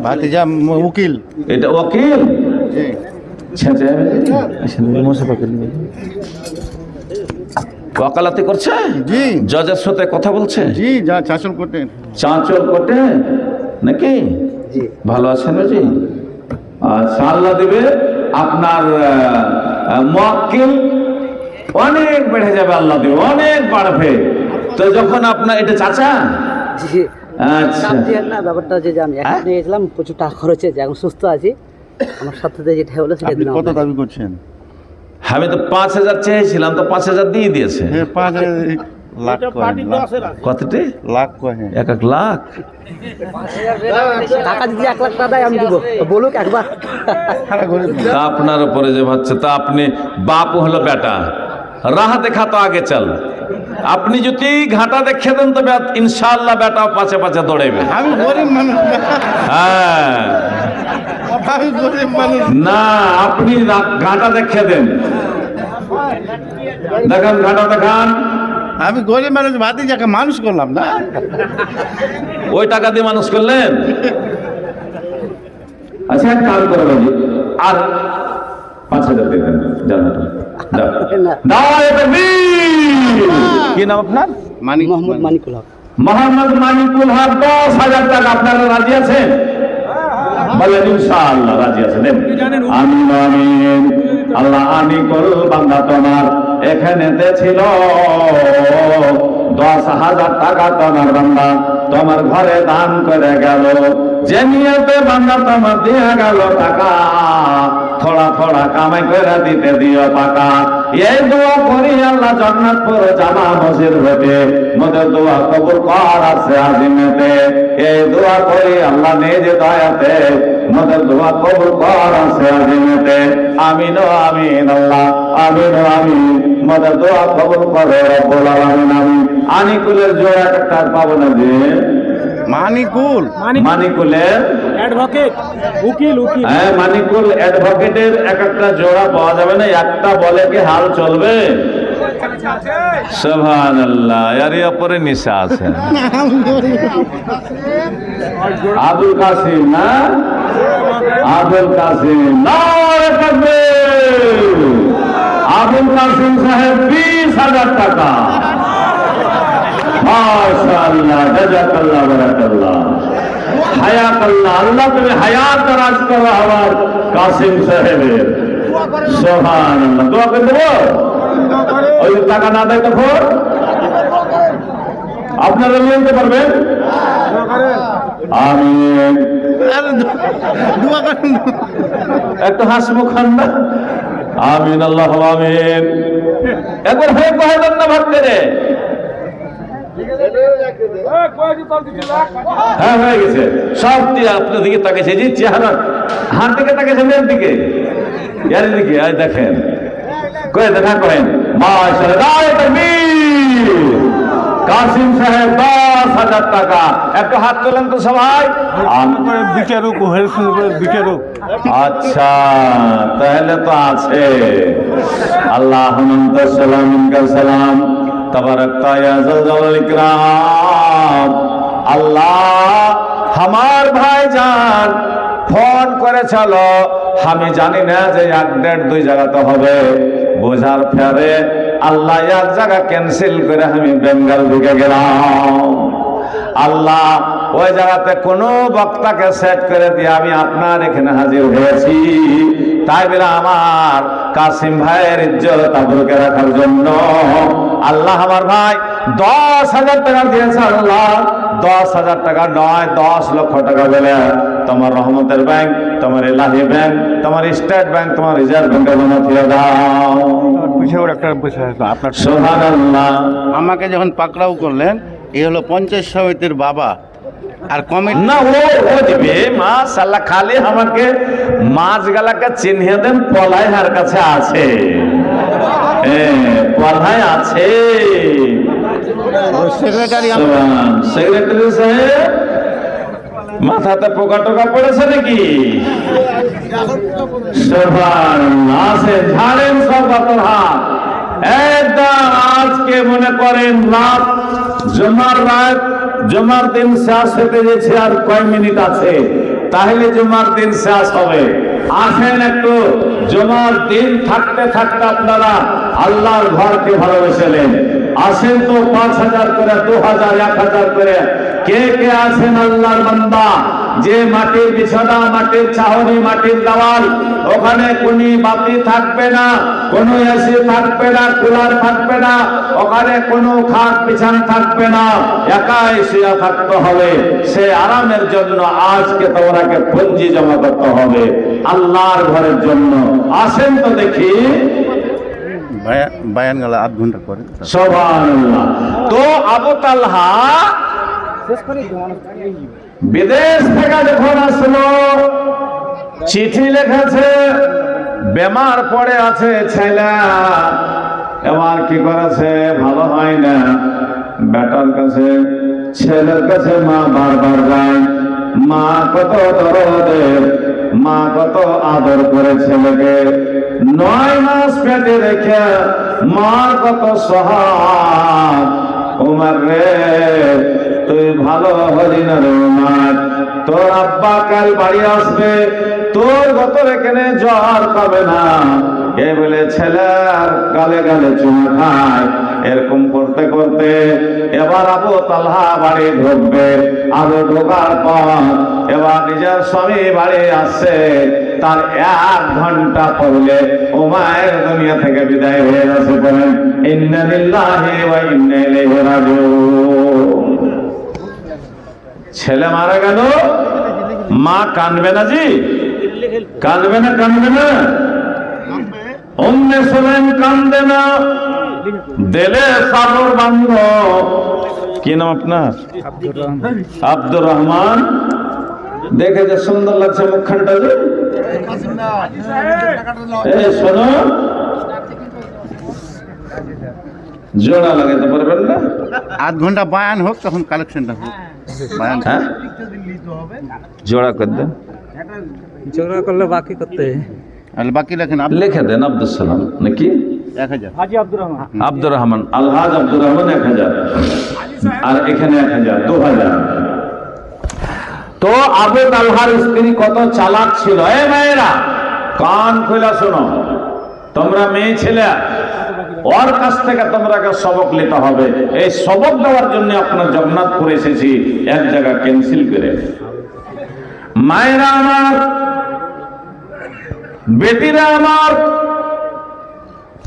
ভাতিজা উকিল, এটা ওকিল জি, ওকালতি করছে, জি জজের সাথে কথা বলছে, জি, যা শাসন করতেন। চাঁচল কোটে নাকি? জি। ভালো আছেন জি? আচ্ছা, আল্লাহ দিবে আপনার মুয়াক্কিল অনেক বেড়ে যাবে, আল্লাহ দিবে অনেক বাড়বে। তো যখন আপনার এটা চাচা, জি, আচ্ছা, চাপ না ব্যাপারটা হচ্ছে যে আমি এখন নিয়ে গেছিলাম, প্রচুর টাকা খরচ হয়েছে, এখন সুস্থ আছি, আমার সাথে যেটা হলো সেটা আপনি দিলাম কত আপনাকে। দাবি করছেন? আমি তো 5000 চেয়েছিলাম, তো 5000 দিয়ে দিয়েছে। 5 লাখ পার্টি কয়, দশের আছে। কতটি? লাখ কয়, হ্যাঁ। 1 লাখ। টাকা যদি 1 লাখ টাকা দেয় আমি দিব, বলুক একবার। সারা গরিব মানুষ। তা আপনার উপরে যে হচ্ছে, তা আপনি বাপ হলো বেটা, রাহা দেখা তো আগে চল। আপনি যদি ঘাটা দেখে দেন তো ইনশাআল্লাহ বেটা পাছে পাছে দৌড়াইবে। আমি গরিব মানুষ না, হ্যাঁ, আমি গরিব মানুষ। না, আপনি ঘাটা দেখে দেন, দেখান ঘাটা দেখান। আমি গরিব মানুষ, ভাতিজাকে মানুষ করলাম না। ওই টাকা দিয়ে মানুষ করলেন? আচ্ছা এক কাজ করে বাজি, আর 5,000 দেবেন জানাটা কি নাম আপনার? মোহাম্মদ মানিকুল হক। মোহাম্মদ মানিকুল হক, 10,000 টাকা। আপনারা রাজি আছেন? বলেন ইনশাআল্লাহ রাজি আছেন। আমিন আমিন। আল্লাহ আনিকুল বান্দা তোমার এখানেতে ছিল 10,000 টাকা, তোমার বান্দা তোমার ঘরে দান করে গেল। যে নিয়তে বান্দা তোমার দিয়ে গেল টাকা, থোড়া থোড়া কামাই করে দিতে দিও টাকা। এই দোয়া করি আল্লাহ জান্নাতপুর জামা মসজিদ হতে মোদের দোয়া কবুল কর আছে আজিমেতে। এই দোয়া করি আল্লাহ নিজ দয়াতে মোদের দোয়া কবুল কর আছে আজিমেতে। আমিন ও আমিন আল্লাহ, আমিন ও আমিন। মোদের দোয়া কবুল করে রব্বুল আলামিন আমিন। আনিকুলের জোড়া একটা পাবো না যে মানিকুল মানিকুলের অ্যাডভোকেট, উকিল উকিল। হ্যাঁ, মানিকুল অ্যাডভোকেটের এক একটা জোড়া পাওয়া যাবে না, একটা বলে কি হাল চলবে? সুবহানাল্লাহ, এর উপরে নিশা আছে। আবুল কাসিম না, আবুল কাসিম নারে তাকবীর। আবুল কাসিম সাহেব 20,000 টাকা। মাশাআল্লাহ, জাযাকাল্লাহ, বারাকাল্লাহ, হায়াতাল্লাহ। আল্লাহ তুমি হায়াত দারাজ করো আমার কাসিম সাহেবের। সুবহানাল্লাহ, দোয়া করে দেবো। ওই টাকা না দেয় তখন আপনারা নিয়ে নিতে পারবেন। আমিন। দোয়া করেন। একটু হাসমুখ খান না। আমিন, আল্লাহ আমিন। একবার হয়ে কহে দেন না ভাবতে রে। হ্যাঁ হয়ে গেছে সব। দিয়ে আপনার দিকে তাকাইছে, যে চেহারা হাত দিকে তাকাইছে, মেয়ের দিকে, এর দিকে। আয় দেখেন, কয়ে দেখা করেন। মাশাআল্লাহ, কাসিম সাহেব 10,000 টাকা। একটু হাত তোলেন তো সবাই। বিচারক বিচারক। আচ্ছা, তাহলে তো আছে। আল্লাহ সালাম সালাম তাবারাকতা ইয়া যাল জালাল ইকরাম। আল্লাহ আমার ভাইজান ফোন করেছিল, আমি জানি না যে 1-1.5-2 জায়গাতে হবে। বোঝার ফেরে আল্লাহ এক জায়গা ক্যান্সেল করে আমি বেঙ্গল ঢুকে গেলাম। আল্লাহ ওই জায়গাতে কোনো বক্তাকে সেট করে দিয়ে আমি আপনার এখানে হাজির হয়েছি। তাই বলে আমার কাসিম ভাইয়ের ইজ্জত আবরুকে রাখার জন্য আল্লাহ আমার ভাই 10,000 টাকা দিয়েছে। আল্লাহ 10,000 টাকা নয়, 10 লক্ষ টাকা বলে তোমার রহমতের ব্যাংক, তোমার ইলাহি ব্যাংক, তোমার স্টেট ব্যাংক, তোমার রিজার্ভ ব্যাংকে জমা দিয়ে দাও। আপনার সুবহানাল্লাহ। আমাকে যখন পাকড়াও করলেন, এই হলো পঞ্চায়েত সমিতির বাবা আর কমিটি না, ও দিবে মাশাআল্লাহ। খালি আমাকে মাছ গালাকে চিনিয়ে দেন, পলাই হার কাছে আছে। পলাই আছে। সেক্রেটারি সেক্রেটারি সাহেব মাথাতে পোকা টোকা পড়েছে নাকি? সুবহানাল্লাহ, আছে। ঝাড়েন সব বাতর হাত একদম। আজকে মনে করেন রাত জমার দিন শেষ হতে গেছে, আর কয় মিনিট আছে, তাহলে জমার দিন শেষ হবে। আসেন একটু, জমার দিন থাকতে থাকতে আপনারা আল্লাহর ঘরকে ভালোবেসেলেন। আসেন তো 5,000 করে, 2,000, 1,000 করে। কে কে আছেন আল্লাহর বান্দা, যে মাটির বিছানা, মাটির ছাউনি, মাটির দেওয়াল, ওখানে কোনো বাতি থাকবে না, কোনো এসি থাকবে না, কুলার থাকবে না, ওখানে কোনো খাট বিছানা থাকবে না, একাই শুয়ে থাকতে হবে। সে আরামের জন্য আজকে তোমাকে পুঁজি জমা করতে হবে আল্লাহর ঘরের জন্য। আসেন তো দেখি। বায়ান গেল 8 ঘন্টা পরে। সুবহানাল্লাহ। তো আবু তালহা বিদেশ থেকে যখন আসলো, চিঠি লিখেছে, বেমার পড়ে আছে ছেলে। এবার কি করেছে, ভালো হয় না। বেটার কাছে, ছেলের কাছে মা বারবার যায়। মা কত দরদের, মা কত আদর করে ছেলেকে। 9 মাস পেটে রেখে মার কত সহায়। উমার রে, তুই ভালো হলি না রে উমার, তোর আব্বা কাল বাড়ি আসবে, তোর গতর এখানে জ্বর পাবে না। এ বলে ছেলের গালে গালে চুমা খায়। এরকম করতে করতে এবার আবু তালহা বাড়ি ঢুকবে। আবু ঢোকার পর এবার নিজের স্বামী বাড়ি আসছে। তার 1 ঘন্টা পরে উমায়ের দুনিয়া থেকে বিদায় হয়ে গেছে। বলেন ইন্না লিল্লাহি ওয়া ইন্না ইলাইহি রাজিউন। ছেলে মারা গেল, মা কাঁদবে না জি? কাঁদবে না? কাঁদবে না? উম্মে সুলাইম কাঁদবে না, দিলে সাবর বান্ধ। কি নাম আপনার? আব্দুর রহমান। দেখে যে সুন্দর লাগছে মুখখানটা যে। শোনো, জোড়া লাগাতে পারবেন না? আধ ঘন্টা বায়ান হোক, তখন কালেকশনটা হোক। বায়ান হ্যাঁ, জোড়া করে দেন। ঝগড়া করলে বাকি করতে আর বাকি লেখেন লিখে দেন আব্দুল সালাম নাকি 1000। হাজি আব্দুর রহমান। আব্দুর রহমান, আলহাজ আব্দুর রহমান 1000, আর এখানে 1000, 2000। তো আবু তালহার স্ত্রী কত চালাক ছিল। এ মেয়েরা কান খুলে শোনো, তোমরা মেয়ে ছেলে, ওর কাছ থেকে তোমরাকে সবক নিতে হবে। এই সবক দেওয়ার জন্য আপনার জগন্নাথপুর এসেছি, এক জায়গা ক্যান্সেল করে। মায়েরা আমার, বেটিরা আমার,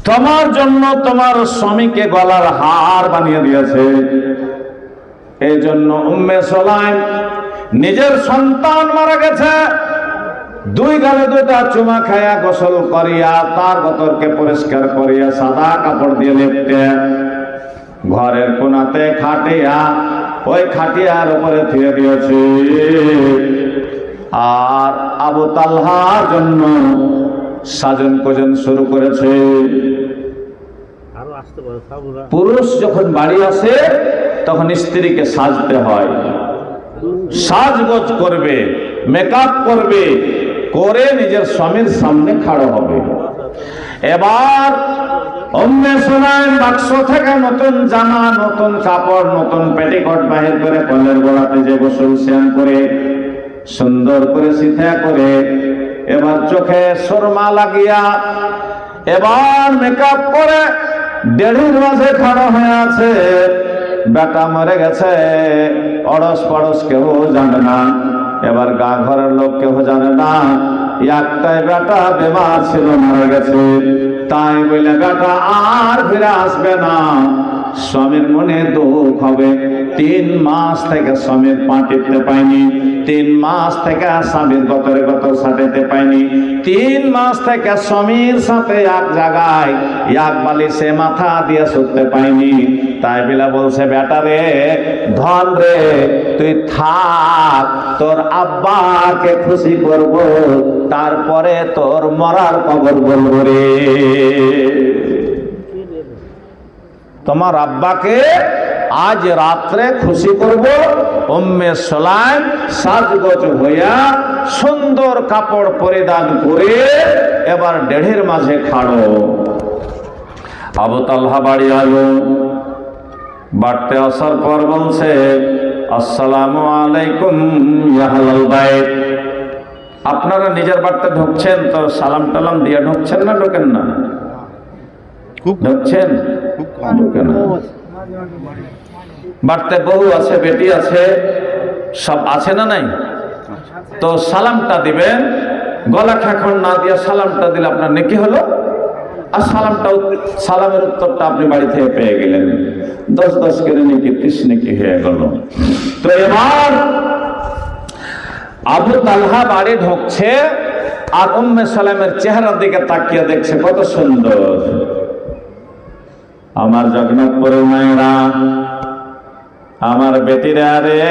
তোমার জন্য তোমার স্বামীকে গলার হার বানিয়ে দিয়েছে। এই জন্য উম্মে সুলাইম নিজের সন্তান মারা গেছে, 2 গালে 2টা চুমা খায়া গোসল করিয়া তার গতরকে পরিষ্কার করিয়া সাদা কাপড় দিয়ে লেপতে ঘরের কোনাতে খাটিয়া, ওই খাটিয়ার উপরে থুয়ে দিয়েছে। আর আবু তালহার জন্য সাজন কোজন শুরু করেছে। পুরুষ যখন বাড়ি আসে তখন স্ত্রীকে সাজতে হয়, সাজগোজ করবে, মেকআপ করবে, করে নিজের স্বামীর সামনে খাড়ো হবে। এবার উম্মে সুলাইম বাক্স থেকে নতুন জামা, নতুন কাপড়, নতুন পেটিকোট বাহির করে কলের গোড়াতে যে গোসল স্নান করে সুন্দর করে সিথা করে, এবার চোখে সুরমা লাগিয়া, এবার মেকআপ করে দেড়ির মাঝে খাড়ো হয়ে আছে। বেটা মরে গেছে, অড়স পড়স কেউ জানে না, এবার গা ঘরের লোক কেউ জানে না। একটাই বেটা বেমার ছিল, মারা গেছে। তাই বলে বেটা আর ফিরে আসবে না। স্বামীর মনে দুঃখ হবে। 3 মাস থেকে স্বামীর পা টিপতে পাইনি, 3 মাস থেকে স্বামীর গতরে গত সাজাতে পাইনি, 3 মাস থেকে স্বামীর সাথে এক জায়গায় এক বালিশে মাথা দিয়ে শুতে পাইনি। তাই বিলা বলছে, বেটা রে, ধন রে, তুই থাক, তোর আব্বাকে খুশি করব, তারপরে তোর মরার খবর বলবো রে। তোমার আব্বাকে আজ রাত্রে খুশি করব। উম্মে সুলাইম সাজগোজ হইয়া সুন্দর কাপড় পরিধান করে এবার দেড়ের মাঝে খাড়ো। আবু তালহা বাড়ি আলো, বাড়তে আসার পর বলছে, আসসালামু আলাইকুম ইয়া আহলাল বাইত। আপনারা নিজের বাড়িতে ঢুকছেন তো সালাম টালাম দিয়ে ঢুকছেন না ঢোকেন না? খুব ঢুকছেন? খুব কম। ঢোকেন না। বাড়িতে বউ আছে, বেটি আছে, সব আছে না নাই? তো সালামটা দিবেন, গলা খাখন না দিয়ে সালামটা দিলে আপনার নেকি হলো। আর সালামের উত্তরটা আপনি বাড়ি থেকে পেয়ে গেলেন, 10 করে নেকি 30 নেকি হয়ে গেল। তো এবার আবু তালহা বাড়ি ঢুকছে, আর উম্মে সুলাইমের চেহারার দিকে তাকিয়ে দেখছে কত সুন্দর। আমার জগন্নাথপুরের মায়েরা, আমার বেটিরা রে,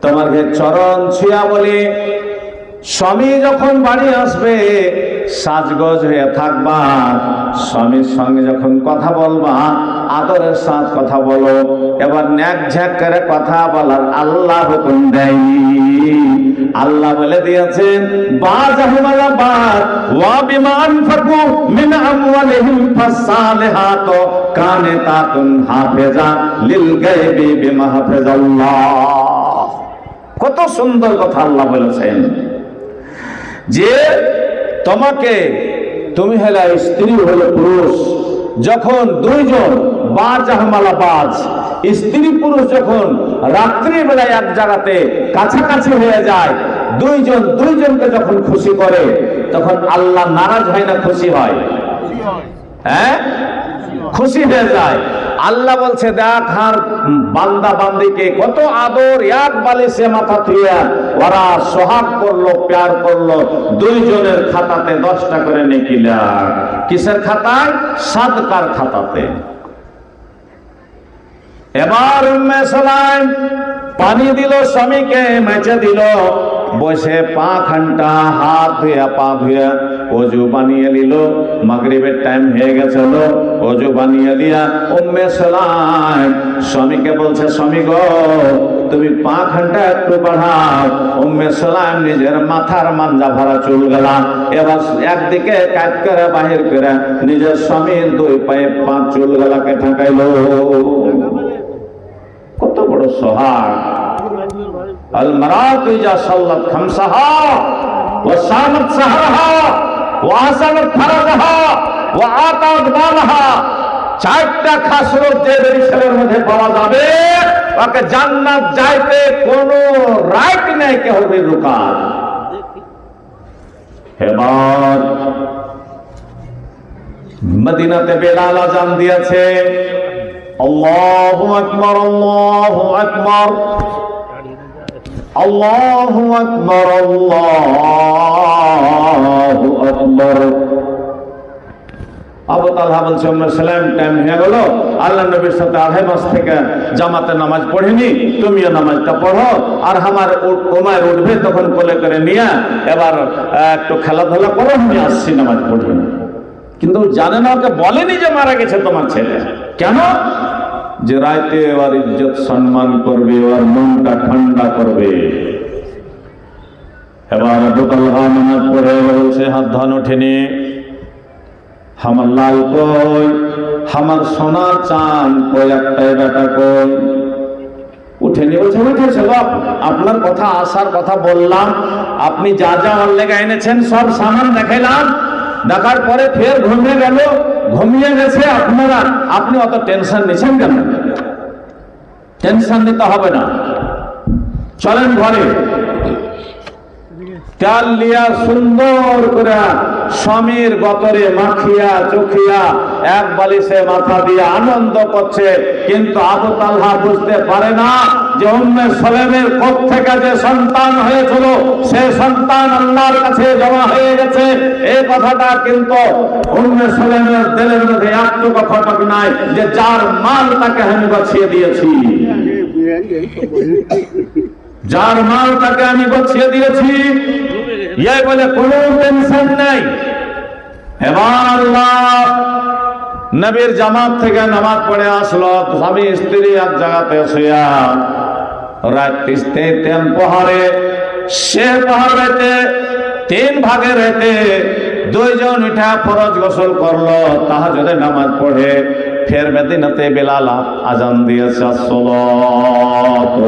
তোমাকে চরণ ছুঁয়া বলি, স্বামী যখন বাড়ি আসবে সাজগোজ হয়ে থাকবা, স্বামীর সঙ্গে যখন কথা বলবা আদরের সাথে কথা বলো। এবার ন্যাক ঝ্যাক করে কথা বলার আল্লাহ হুকুম দেয়নি, আল্লাহ বলে দিয়েছেন, ওয়া বিমা আনফাকু মিন আমওয়ালিহিম ফাসালিহাতু কানিতাতুন হাফিজা লিল গায়বি বিমা হাফিজাল্লাহ। কত সুন্দর কথা আল্লাহ বলেছেন যে তোমাকে, তুমি হলে স্ত্রী হলে পুরুষ, যখন দুইজন বাজ স্ত্রী পুরুষ যখন রাত্রি বেলায় এক জায়গাতে কাছাকাছি হয়ে যায়, দুইজনকে যখন খুশি করে, তখন আল্লাহ নারাজ হয় না খুশি হয়? হ্যাঁ, খুশি হয়ে যায়। আল্লাহ বলছে দেখ আর বান্দা বান্দিকে কত আদর, এক বালিশে মাথা থুইয়া ওরা সোহাগ করলো, প্যার করলো। দুইজনের খাতাতে 10টা করে নেকি লেখ। কিসের খাতায়? সাদকার খাতাতে। এবার উম্মে সালাম পানি দিল স্বামীকে, মেচে দিল, বসে পা ঘন্টা হাত ধুয়া পা ধুয়া অজু বানিয়ে নিল। মাগরিবের টাইম হয়ে গেছিল, অজু বানিয়ে দিয়া উম্মে সালাম স্বামীকে বলছে, স্বামী গো তুমি পা ঘন্টা একটু বাড়াও। উম্মে সালাম নিজের মাথার মাঞ্জা ভরা চুল গেলা এবার একদিকে কাট করে বাহির করে নিজের স্বামীর 2 পায়ে 5 চুল গেলাকে ঠেকাইলো। কত বড় সোহাগ! আল মারাতু ইজা সাল্লাত খামসাহা ওয়া সামাত সাহরাহা ওয়া আসানাত ফারাজাহা ওয়া আতাত মালাহা, 4টা খাসরত যে ছেলের মধ্যে পাওয়া যাবে, ওকে জান্নাত যাইতে কোনো রাইট নেই কেউ রুকার। এবার মদিনাতে বেলাল আযান দিয়েছে, আল্লাহু আকবার, আল্লাহু আকবার, আল্লাহু আকবার, আল্লাহু আকবার। আবু তালহা বলছে, উম্মে সালাম টাইম হয়ে গেল, আল্লাহ নবীর সাথে 2.5 মাস থেকে জামাতে নামাজ পড়িনি, তুমিও নামাজটা পড়ো, আর আমার উমায়ের উঠবে তখন কোলে করে নিয়ে এবার একটু খেলাধুলা করো, আমি আসছি নামাজ পড়ি। কিন্তু জানে না, ওকে বলেনি যে মারা গেছে তোমার ছেলে। কেন? যে রাইতে ওর ইজ্জত সম্মান করবে, ওর মনটা ঠান্ডা করবে। এবার আবু তালহা নামাজ পড়ে বলছে, হাত ধান ওঠেনি, আমার লাল কই, আমার সোনা চান কই, একটাই বেটা কই? উঠেনি। বলছে উঠেছে, আপনার কথা আসার কথা বললাম, আপনি যা যা আমার লেগে এনেছেন সব সামান দেখাইলাম, দেখার পরে ফের ঘুমিয়ে গেল, ঘুমিয়ে গেছে। আপনি অত টেনশন নিচ্ছেন কেন? টেনশন নিতে হবে না, চলেন ঘরে। তেল লিয়া সুন্দর করে স্বামীর গতরে মাখিয়া চোখিয়া এক বালিশে মাথা দিয়ে আনন্দ করছে। কিন্তু আবু তালহা বুঝতে পারে না যে উম্মে সালামের কোখ থেকে যে সন্তান হয়েছিল সে সন্তান আল্লাহর কাছে জমা হয়ে গেছে। এই কথাটা কিন্তু উম্মে সালামের দিলের মধ্যে একটুকু খটক নাই যে যার মাল তাকে আমি বাঁচিয়ে দিয়েছি, যার মাল তাকে আমি বাঁচিয়ে দিয়েছি, এই বলে কোনো টেনশন নাই। এবার আল্লাহ নবীর জামাত থেকে নামাজ পড়ে আসলো, স্বামী স্ত্রী এক জায়গাতে শুয়া রাত 3 প্রহরে, সে প্রহরেতে 3 ভাগে রেতে 2 জন উঠা ফরজ গোসল করলো, তাহাজ্জুদের নামাজ পড়ে ফের মদিনাতে বেলাল আযান দিয়েছে, আসসালাতু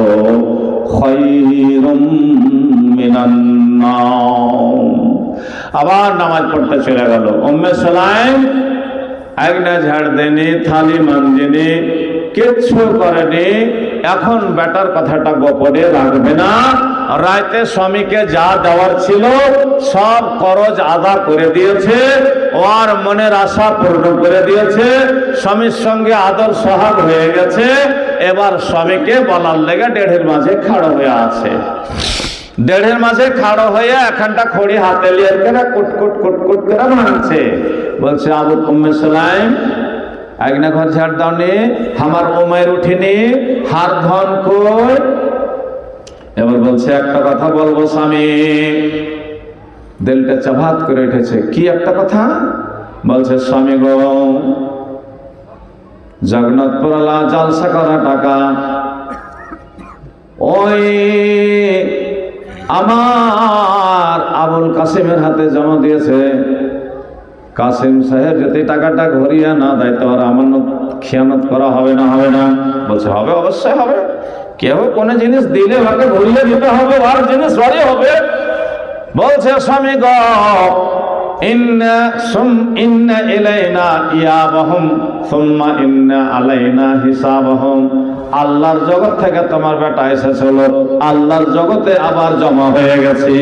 খায়রুম মিনান নাওম। আবার নামাজ পড়তে চলে গেল। উম্মে সালাম আগনা ঝাড় দেনি, থালি মানজিনি, কিচ্ছু করেনি। এখন বেটার কথাটা গোপনে রাখবে না, রাতে স্বামীকে যা দেওয়ার ছিল সব খরচ আদা করে দিয়েছে, ওর মনের আশা পূর্ণ করে দিয়েছে, স্বামীর সঙ্গে আদর সোহাগ হয়ে গেছে। এবার স্বামীকে বলার লেগে 1.5 মাঝে খাড়ো হয়ে আছে। 1.5 মাঝে খাড়ো হয়ে এখানটা খড়ি হাতে লিয়ে কুটকুট কুটকুট করে ভাঙছে। বলছে, আবু উম্মে সালাম আগনা ঘর ঝাড় দাওনি, আমার উমায়ের উঠিনি, হার ধন কই? এবার বলছে, একটা কথা বলবো স্বামী। দিলটা চাভাত করে উঠেছে। কি একটা কথা? বলছে, স্বামী গো, জগন্নাথপুরলা জালসা করা টাকা ওই আমার আবুল কাসিমের হাতে জমা দিয়েছে। কাসিম সাহেব যদি টাকাটা ঘুরিয়ে না দেয় তো আর আমানত খিয়ানত করা হবে না? হবে না? বলছে, হবে, অবশ্যই হবে। কেউ কোনো জিনিস দিলে ওকে ঘুরিয়ে দিতে হবে, আর জিনিস বাড়ি হবে। বলছে স্বামী গ ইন্না ইলাইনা ইয়াবাহুম সুম্মা ইন্না আলাইনা হিসাবাহুম। আল্লাহর জগৎ থেকে তোমার বেটা এসেছিল, আল্লাহর জগতে আবার জমা হয়ে গেছে।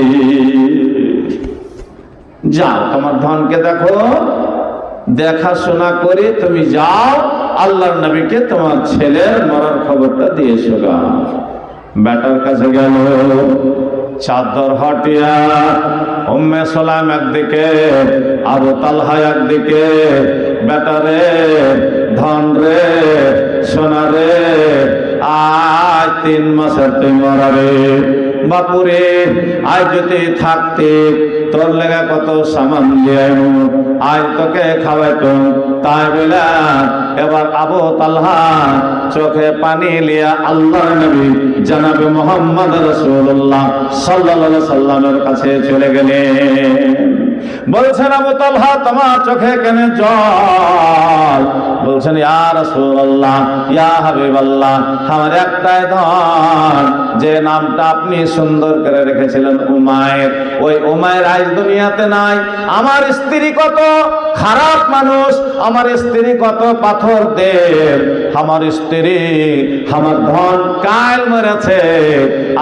যাও তোমার ধনকে দেখো, দেখাশোনা করে তুমি যাও, আল্লাহর নবীকে তোমার ছেলের মরার খবরটা দিয়ে এসো। বেটার কাছে গেল, চাদর হটিয়া উম্মে সালাম একদিকে, আবু তালহা একদিকে। বেটারে, ধন রে, সোনা রে, আজ 3 মাসের তুই মরারে। বাপুরে, আজ যদি থাকতে তোর লেগে কত সামান দিয়ে আজ তোকে খাওয়াইতো। তাই বলে এবার আবু তালহা চোখে পানি লিয়া আল্লাহর নবী জনাবে মুহাম্মদ রাসূলুল্লাহ সাল্লাল্লাহু আলাইহি সাল্লামের কাছে চলে গেলেন। বলছেন আবু তালহা, তোমার চোখে কেন জল? বলছেন ইয়া রাসূলুল্লাহ, ইয়া হাবিবাল্লাহ, আমার একটাই ধন, যে নামটা আপনি সুন্দর করে রেখেছিলেন উমায়ের, ওই উমায়ের আজ দুনিয়াতে নাই। আমার স্ত্রী কত খারাপ মানুষ, আমার স্ত্রী কত পাথর দেব, আমার স্ত্রী আমার ধন কাল মেরেছে।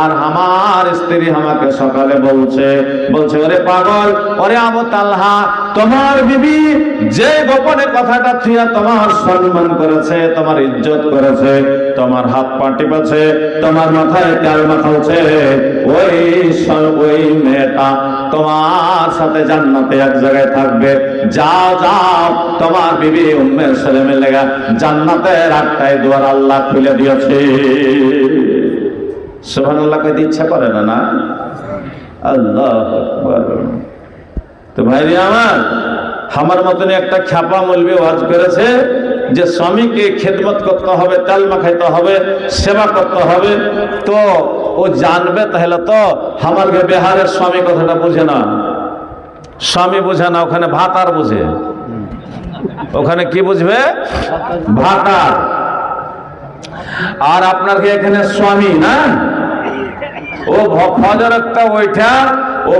আর আমার স্ত্রী আমাকে সকালে বলছে ওরে পাগল, ওরে আবু তালহা, তোমার বিবি যে গোপনে কথাটা থুইয়া তোমার সম্মান করেছে, তোমার ইজ্জত করেছে, তোমার হাত পা টিপেছে, তোমার মাথায় তেল মাখাচ্ছে, ওই মেয়েটা তোমার সাথে জান্নাতে এক জায়গায় থাকবে। যাও যাও, তোমার বিবি উম্মে সালামের লাগা জান্নাতের 8টায় দুয়ার আল্লাহ খুলে দিয়েছে। সুবহানাল্লাহ কইতে ইচ্ছা করে না? না, আল্লাহু আকবার। তো ভাইরে আমার মতন একটা খ্যাপা মৌলবি ওয়াজ করেছে যে স্বামীকে খেদমত করতে হবে, তেল মাখাইতে হবে, সেবা করতে হবে। তো ও জানবে তাহলে তো আমার বিহারের স্বামী কথাটা বুঝে না, স্বামী বুঝে না, ওখানে ভাতার বুঝে। ওখানে কি বুঝবে? ভাতার। আর আপনার এখানে স্বামী না, ও ফজর একটা ওইটা ও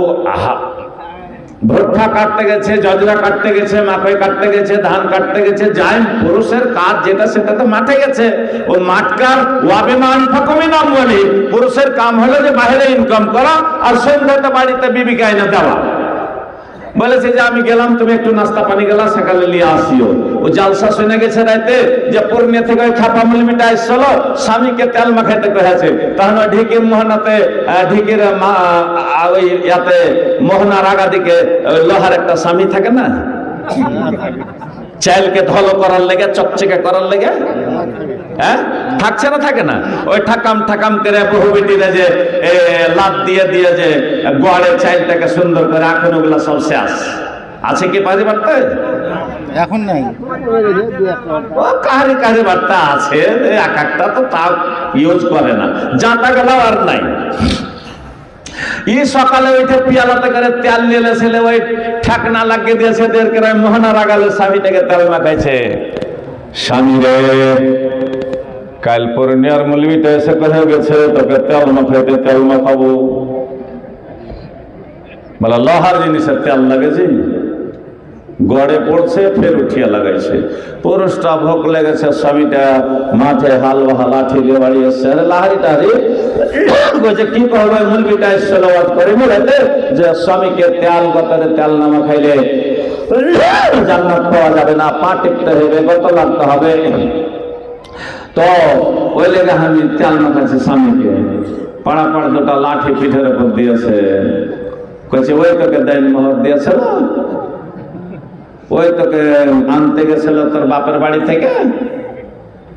ভুট্টা কাটতে গেছে, জজরা কাটতে গেছে, মাকই কাটতে গেছে, ধান কাটতে গেছে, যাই পুরুষের কাজ যেটা সেটা তো মাঠে গেছে। ও মাঠকার ওয়াবিমান ফাকুমি নাম বলি, পুরুষের কাম হলো যে বাইরে ইনকাম করা আর সন্ধ্যাতে বাড়িতে বিবিকে আইনা দেওয়া। বলেছে যে আমি গেলাম, তুমি একটু নাস্তা পানি গেলা, সকালে নিয়ে আসিও। ও জালসা শুনে গেছে রাইতে যে পূর্ণিয়া থেকে ওই খাপা মুলমিটা আসছিল, স্বামীকে তেল মাখাইতে কয়েছে। তখন ওই ঢিকির মোহনাতে, ঢিকির ওই ইয়াতে মোহনার আগা দিকে লোহার একটা স্বামী থাকে না, চাইলকে ধলো করার লেগে, চকচকে করার লেগে, হ্যাঁ থাকছে না, থাকে না? ওই ঠাকাম ঠাকাম করে বহু বেটিরা যে লাভ দিয়ে দিয়ে যে গোয়ালে চাইলটাকে সুন্দর করে, এখন ওগুলা সব শেষ আছে কি পারি বার্তা? এখন নাই। ও কাহারি কাহারি বার্তা আছে, এক একটা তো তা ইউজ করে না, জানটা গেল আর নাই। ই সকালে ওইটা পিয়ালাতে করে তেল নিয়ে ছেলে ওই ঠাকনা লাগিয়ে দিয়েছে, মোহনা রাগালে স্বামীটাকে তেল মাখাইছে। স্বামী রে, কাল পূর্ণিয়ার মৌলবিটা এসে কোথায় গেছে, তোকে তেল মাখাইতে, তেল মাখাবো। বলে লোহার জিনিসের তেল লাগেছে, গড়ে পড়ছে, ফের উঠিয়া লাগাইছে। পুরুষটা ভোগ লেগেছে, স্বামীটা মাঠে হাল বাহা লাঠি দিয়ে বাড়ি এসছে। আরে লাহারিটা রে বলছে কি করবে, মুলবিটা এসছিল করে বলেতে যে স্বামীকে তেল গতরে তেল নামা খাইলে জান্নাত পাওয়া যাবে না, পা টিপতে হবে, গত লাগতে হবে। তো ওই লেগে আমি তেল মাখাচ্ছি স্বামীকে। পাড়া পাড়া দুটা লাঠি পিঠের উপর দিয়েছে, কইছে ওই তোকে দেন মোহর দিয়েছে না, ওই তোকে আনতে গেছিল তোর বাপের বাড়ি থেকে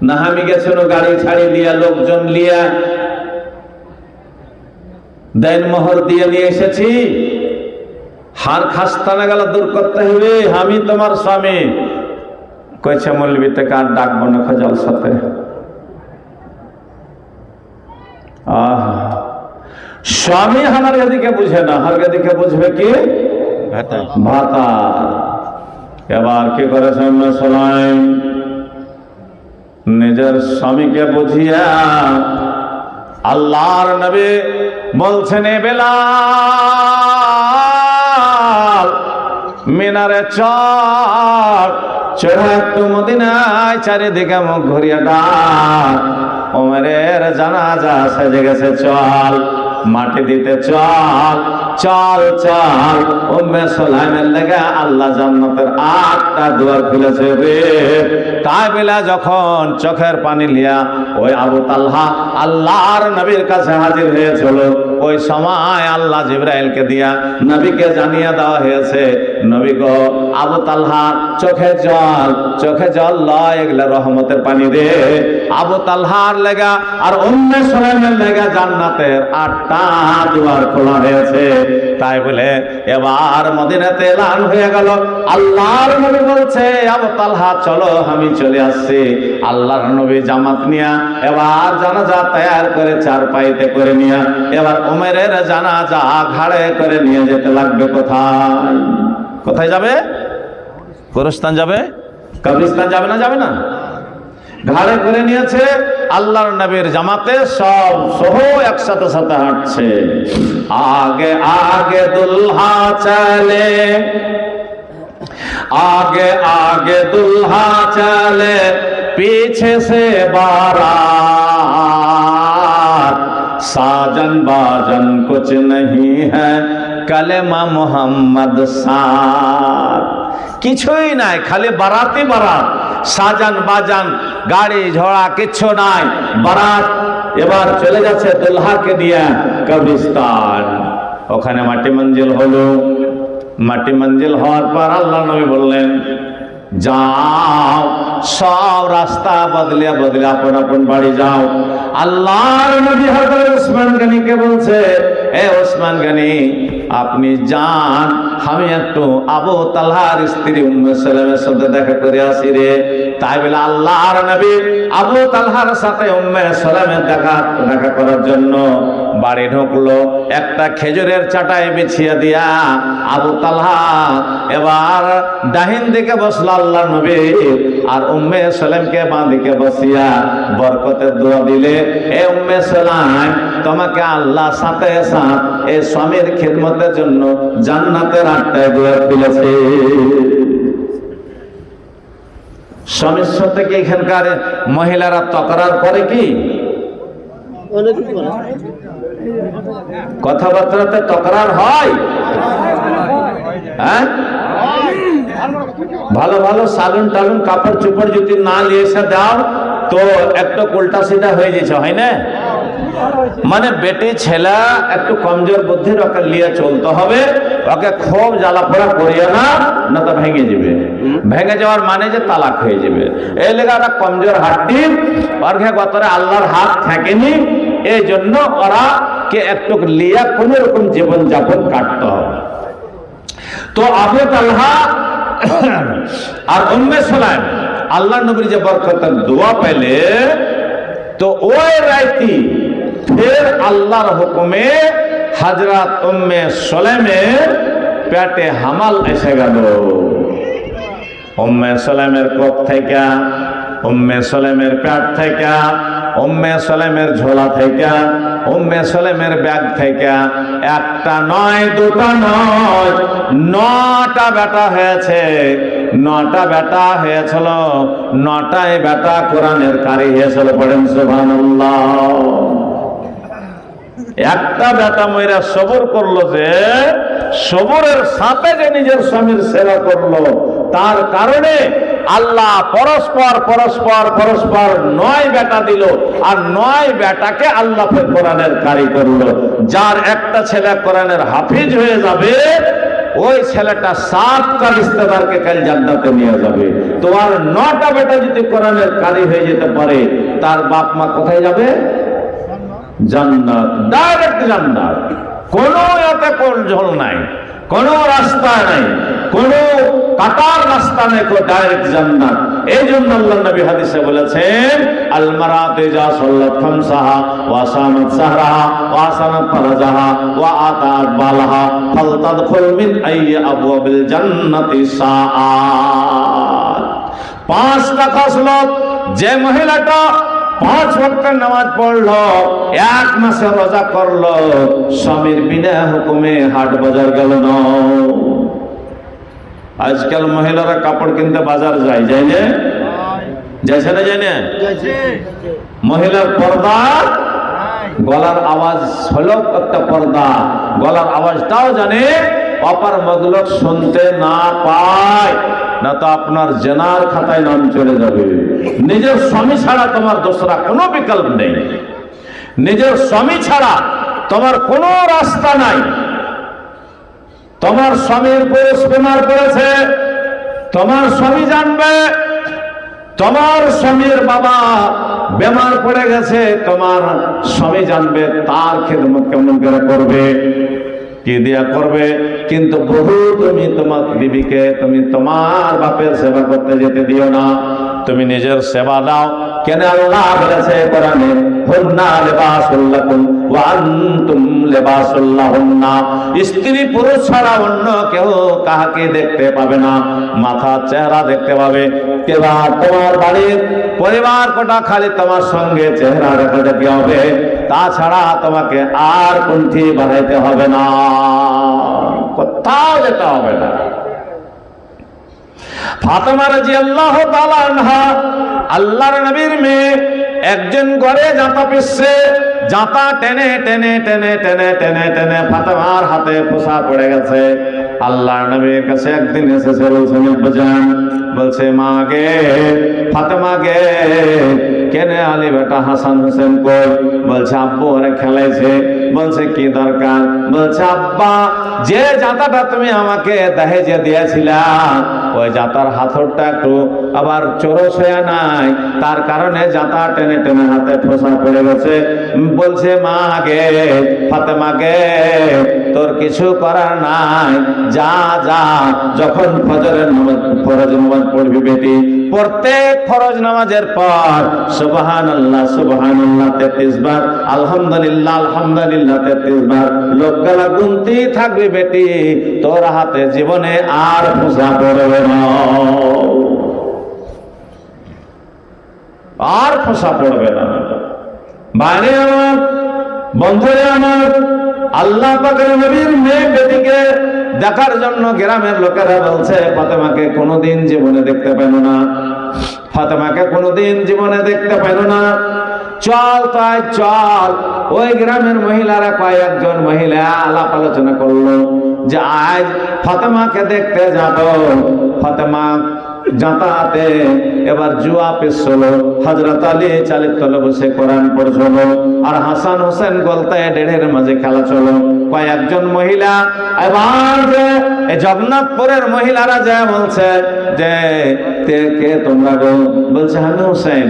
না, আমি গেছিল গাড়ি ছাড়ি দিয়া, লোকজন লিয়া, দেন মোহর দিয়ে নিয়ে এসেছি। হার খাস্তানা গেল দূর করতে হবে, আমি তোমার স্বামী। কইছে মৌলবি থেকে আর ডাকবো না খোঁজাল সাথে। স্বামী আমার এদিকে বুঝে না, হার এদিকে বুঝবে কি ভাতা। এবার কি করেছে নিজের স্বামীকে বুঝিয়া আল্লাহর নবী বলছেন, এ বেলাল মিনারে চল, চড়ে একটু মদিনায় চারিদিকে মুখ ঘুরিয়ে ডাক, ওমরের জানাজা সেজে গেছে, চল মাটি দিতে চল, চল চল। উম্মে সুলাইমের লেগে আল্লাহ জান্নাতের 8টা দুয়ার খুলেছে রে। তাই বেলা যখন চোখের পানি লিয়া ওই আবু তালহা আল্লাহর নবীর কাছে হাজির হয়েছিল, ওই সময় আল্লাহ জিবরাইলকে দিয়া নবীকে জানিয়ে দেওয়া হয়েছে, নবী গো, আবু তালহা চোখে জল লয়, এগুলা রহমতের পানি রে। আবু তালহার লেগা আর উম্মে সুলাইমের লেগা জান্নাতের 8টা দুয়ার খোলা হয়েছে। তাই বলে এবার মদিনাতে এলান হয়ে গেল। আল্লাহর নবী বলছে, আবু তালহা চলো, আমি চলে আসছি। আল্লাহর নবী জামাত নিয়া এবার জানাজা তৈয়ার করে চারপাইতে করে নিয়া এবার ওমরের জানাজা ঘাড়ে করে নিয়ে যেতে লাগবে। কোথায় যাবে? গোরস্থান যাবে, কবরস্থান যাবে না? যাবে না, ঘাড়ে করে নিয়েছে। আল্লাহর নবীর জামাতে সব সহ একসাথে সাথে হাঁটছে। আগে আগে দুলহা চলে, আগে আগে দুলহা চলে, पीछे से बारात, साजन बाजन कुछ नहीं है, कलेमा मोहम्मद साथ। কিছুই নাই, খালি বারাতি বারাত, সাজান বাজান গাড়ি ঝোড়া কিচ্ছু নাই, বারাত এবার চলে যাচ্ছে দুলহাকে দিয়ে কবরস্থান। ওখানে মাটি মঞ্জিল হলো। মাটি মঞ্জিল হওয়ার পর আল্লাহ নবী বললেন, যাও সব রাস্তা বদলে বদলে আপন আপন বাড়ি যাও। আল্লাহর নবী হযরত ওসমান গনিকে বলছে, এ ওসমান গনি, আপনি যান, আমি একটু আবু তালহার স্ত্রী উম্মে সুলাইমের সাথে দেখা করে আসি রে। তাই বলে আল্লাহর নবী আবু তালহার সাথে উম্মে সুলাইমের দেখা করার জন্য বাড়ি ঢুকলো। একটা খেজুরের চাটাই বিছিয়ে দিয়া আবু তালহা এবার ডাহিন দিকে বসলো আল্লাহর নবী, আর উম্মে সুলাইমকে বাঁ দিকে বসিয়া বরকতের দোয়া দিলে, এ উম্মে সুলাইম, তোমাকে আল্লাহ সাথে সাথ এই স্বামীর খিদমতের জন্য জান্নাতের 8টা দুয়ার খুলেছে। স্বামীর সাথে কি এখানকার মহিলারা তকরার করে কি? কথাবার্তাতে তকরার হয়? হ্যাঁ, ভালো ভালো সালুন টালুন কাপড় চোপড় যদি না নিয়ে এসে দাও তো একটু উল্টা সিধা হয়ে যাচ্ছে, হয় না? মানে বেটি ছেলে একটু কমজোর বুদ্ধির, ওকে নিয়ে চলতে হবে, ওকে খুব জ্বালাপোড়া করিও না, না তো ভেঙে যাবে। ভেঙে যাওয়ার মানে যে তালাক হয়ে যাবে। এই লেগে ওরা কমজোর হাড্ডি, অর্ঘে গতরে আল্লাহর হাত থাকেনি, এই জন্য ওরা কে একটু লিয়া কোন রকম জীবন যাপন কাটতে হবে। তো আবু তালহা আর উম্মে সুলাইম আল্লাহ নবীর যে বরকতের দোয়া পেলে, তো ওই রাইতি ফের আল্লাহর হুকুমে হযরত উম্মে সুলাইমের পেটে হামাল এসে গেল। উম্মে সুলাইমের কোপ থেকে, উম্মে সুলাইমের পেট থেকে, উম্মে সুলাইমের ঝোলা থেকে, উম্মে সুলাইমের ব্যাগ থেকে একটা নয়, দুটা নয়, 9টা বেটা হয়েছে। 9টা বেটা হয়েছিল, 9টাই বেটা কোরআনের কারি হয়েছিল। পড়েন সুবহানাল্লাহ। একটা বেটা মইরা সবর করলো, যে সবরের সাথে যে নিজের স্বামীর সেবা করলো, তার কারণে আল্লাহ পরস্পর পরস্পর পরস্পর 9 বেটা দিল, আর 9 বেটাকে আল্লাহ কোরআনের কারি করলো। যার একটা ছেলে কোরআনের হাফিজ হয়ে যাবে, ওই ছেলেটা 7টা রিশতেদারকে কাল জান্নাতে নিয়ে যাবে। তোমার 9টা বেটা যদি কোরআনের কারি হয়ে যেতে পারে, তার বাপ মা কোথায় যাবে? জান্নাত, ডাইরেক্ট জান্নাত। কোনো এতে কোন ঝোল নাই, কোনো রাস্তা নাই, কোনো কাটার রাস্তা নেই, ডাইরেক্ট জান্নাত। এই জন্য আল্লাহ নবী হাদিসে বলেছেন, আল মারাতু ইজা সাল্লাত খামসাহা ওয়া সামাত সাহরাহা ওয়া সানাত ফারাজাহা ওয়া আতাত বালাহা ফালতাদখুল মিন আইয়ি আবওয়াবিল জান্নাতি সাআত। 5টা খাসলত যে মহিলাটা 5 ওয়াক্ত নামাজ পড়লো, 1 মাসে রোজা করলো, স্বামীর বিনা হুকুমে হাট বাজার গেল না। আজকাল মহিলারা কাপড় কিনতে বাজার যায় না? যাইছে না যায় না? মহিলার পর্দা, গলার আওয়াজ হলো একটা পর্দা, গলার আওয়াজটাও জানে অপর মদলোক শুনতে না পায়, না তো আপনার জেনার খাতায় নাম চলে যাবে। নিজের স্বামী ছাড়া তোমার দোসরা কোনো বিকল্প নেই, নিজের স্বামী ছাড়া তোমার কোনো রাস্তা নাই। তোমার স্বামীর পুরুষ বেমার করেছে, তোমার স্বামী জানবে। তোমার স্বামীর বাবা বেমার পড়ে গেছে, তোমার স্বামী জানবে। তার খেদমত কেমন করে করবে, কি দিয়া করবে। কিন্তু বহু তুমি তোমার বিবিকে তুমি তোমার বাপের সেবা করতে যেতে দিও না, তুমি নিজের সেবা দাও। কেন আল্লাহ বলেছে কোরআনে, হুন্না লিবাসুল লাকুম ওয়া আনতুম লিবাসুল লাহুন্না। স্ত্রী পুরুষ ছাড়া অন্য কেউ কাহাকে দেখতে পাবে না, মাথা চেহারা দেখতে পাবে। এবার তোমার বাড়ির পরিবার কোটা খালি তোমার সঙ্গে চেহারা দেখা দেখতে হবে, তাছাড়া তোমাকে আর কুণ্ঠি বাড়াইতে হবে না, কোথাও যেতে হবে না। ফাতেমা রাদিয়াল্লাহু তাআলা আনহা আল্লাহর নবীর মেয়ে, একজন ঘরে জাতা পিসছে, জাতা টেনে টেনে টেনে টেনে টেনে টেনে ফাতেমার হাতে ফোঁসা পড়ে গেছে। আল্লাহর নবীর কাছে একদিন এসেছে, বলছে আব্বাজান, বলছে মা গে ফাতেমা গে, কেনে আলী বেটা হাসান হোসেন কই? বলছে আব্বু ওরে খেলাইছে। বলছে কি দরকার? বলছে আব্বা যে জাতাটা তুমি আমাকে দহেজে দিয়েছিলা, ওই জাতার হাতরটা একটু আবার চোরস হয়ে নাই, তার কারণে জাতা টেনে টেনে হাতে ফোঁসা পড়ে গেছে। বলছে মা গে ফাতেমা গে, তোর কিছু করার নাই, যা যা, যখন ফজরের নামাজ ফরজ নামাজ পড়বি বেটি, প্রত্যেক ফরজ নামাজের পর সুবহানাল্লাহ সুবহানাল্লাহ 33 বার, আলহামদুলিল্লাহ আলহামদুলিল্লাহ 33 বার লোকগালা গুনতি থাকবি বেটি, তোর হাতে জীবনে আর ফোঁসা পড়বে না, আর ফোঁসা পড়বে না। বাইরে আমার বন্ধুরে আমার, আল্লাহ পাকের নবীর মেয়ে বেটিকে দেখার জন্য গ্রামের লোকেরা বলছে ফাতেমাকে কোনোদিন জীবনে দেখতে পেল না, ফাতেমাকে কোনোদিন জীবনে দেখতে পেল না। চল তাই চল। ওই গ্রামের মহিলারা, কয়েকজন মহিলা আলাপ আলোচনা করলো যে আজ ফাতেমাকে দেখতে যাব। ফাতেমা যাতায়াতে এবার জুয়া পেছল, হযরত আলী চালের তলে বসে কোরআন পড়ছিল, আর হাসান হোসেন গলতায় ডেড়ের মাঝে খেলা চলো। কয়েকজন মহিলা এবার যে জগন্নাথপুরের মহিলারা যা বলছে যে কে তোমরা গো? বলছে আমি হোসেন।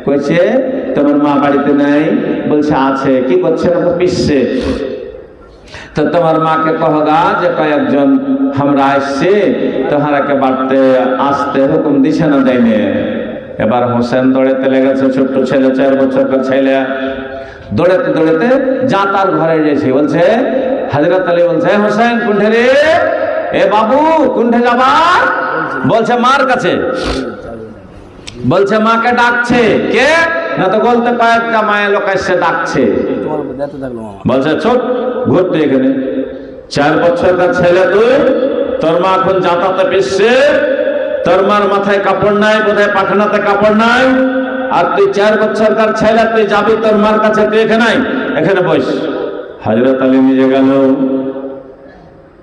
কইছে তোমার মা বাড়িতে নাই? বলছে আছে। কি করছে? না তো পিসছে। তো তোমার মাকে কহগা যে কয়েকজন আমরা আসছে, তোহারাকে বাড়তে আসতে হুকুম দিছে না দেয়নি। এবার হোসেন দৌড়েতে লেগেছে, ছোট্ট ছেলে, 4 বছরকার ছেলে, দৌড়েতে দৌড়েতে জাতার ঘরে গেছে। বলছে হযরত আলী বলছে হোসেন কুণ্ঠে রে, এ বাবু কুণ্ঠে যাবার? বলছে মার কাছে। বলছে মাকে ডাকছে। কে? না তো বলতে কয়েকটা মায়ের লোক এসে ডাকছে। বলছে চুপ, ঘুরতে এখানে 4 বছরকার ছেলে তুই, তোর মা এখন জাতাতে পিসছে, তোর মার মাথায় কাপড় নাই, বোধহয় পাখানাতে কাপড় নাই, আর তুই 4 বছরকার ছেলে, তুই যাবি তোর মার কাছে, তুই এখানে এখানে বস। হযরত আলী নিজে গেল,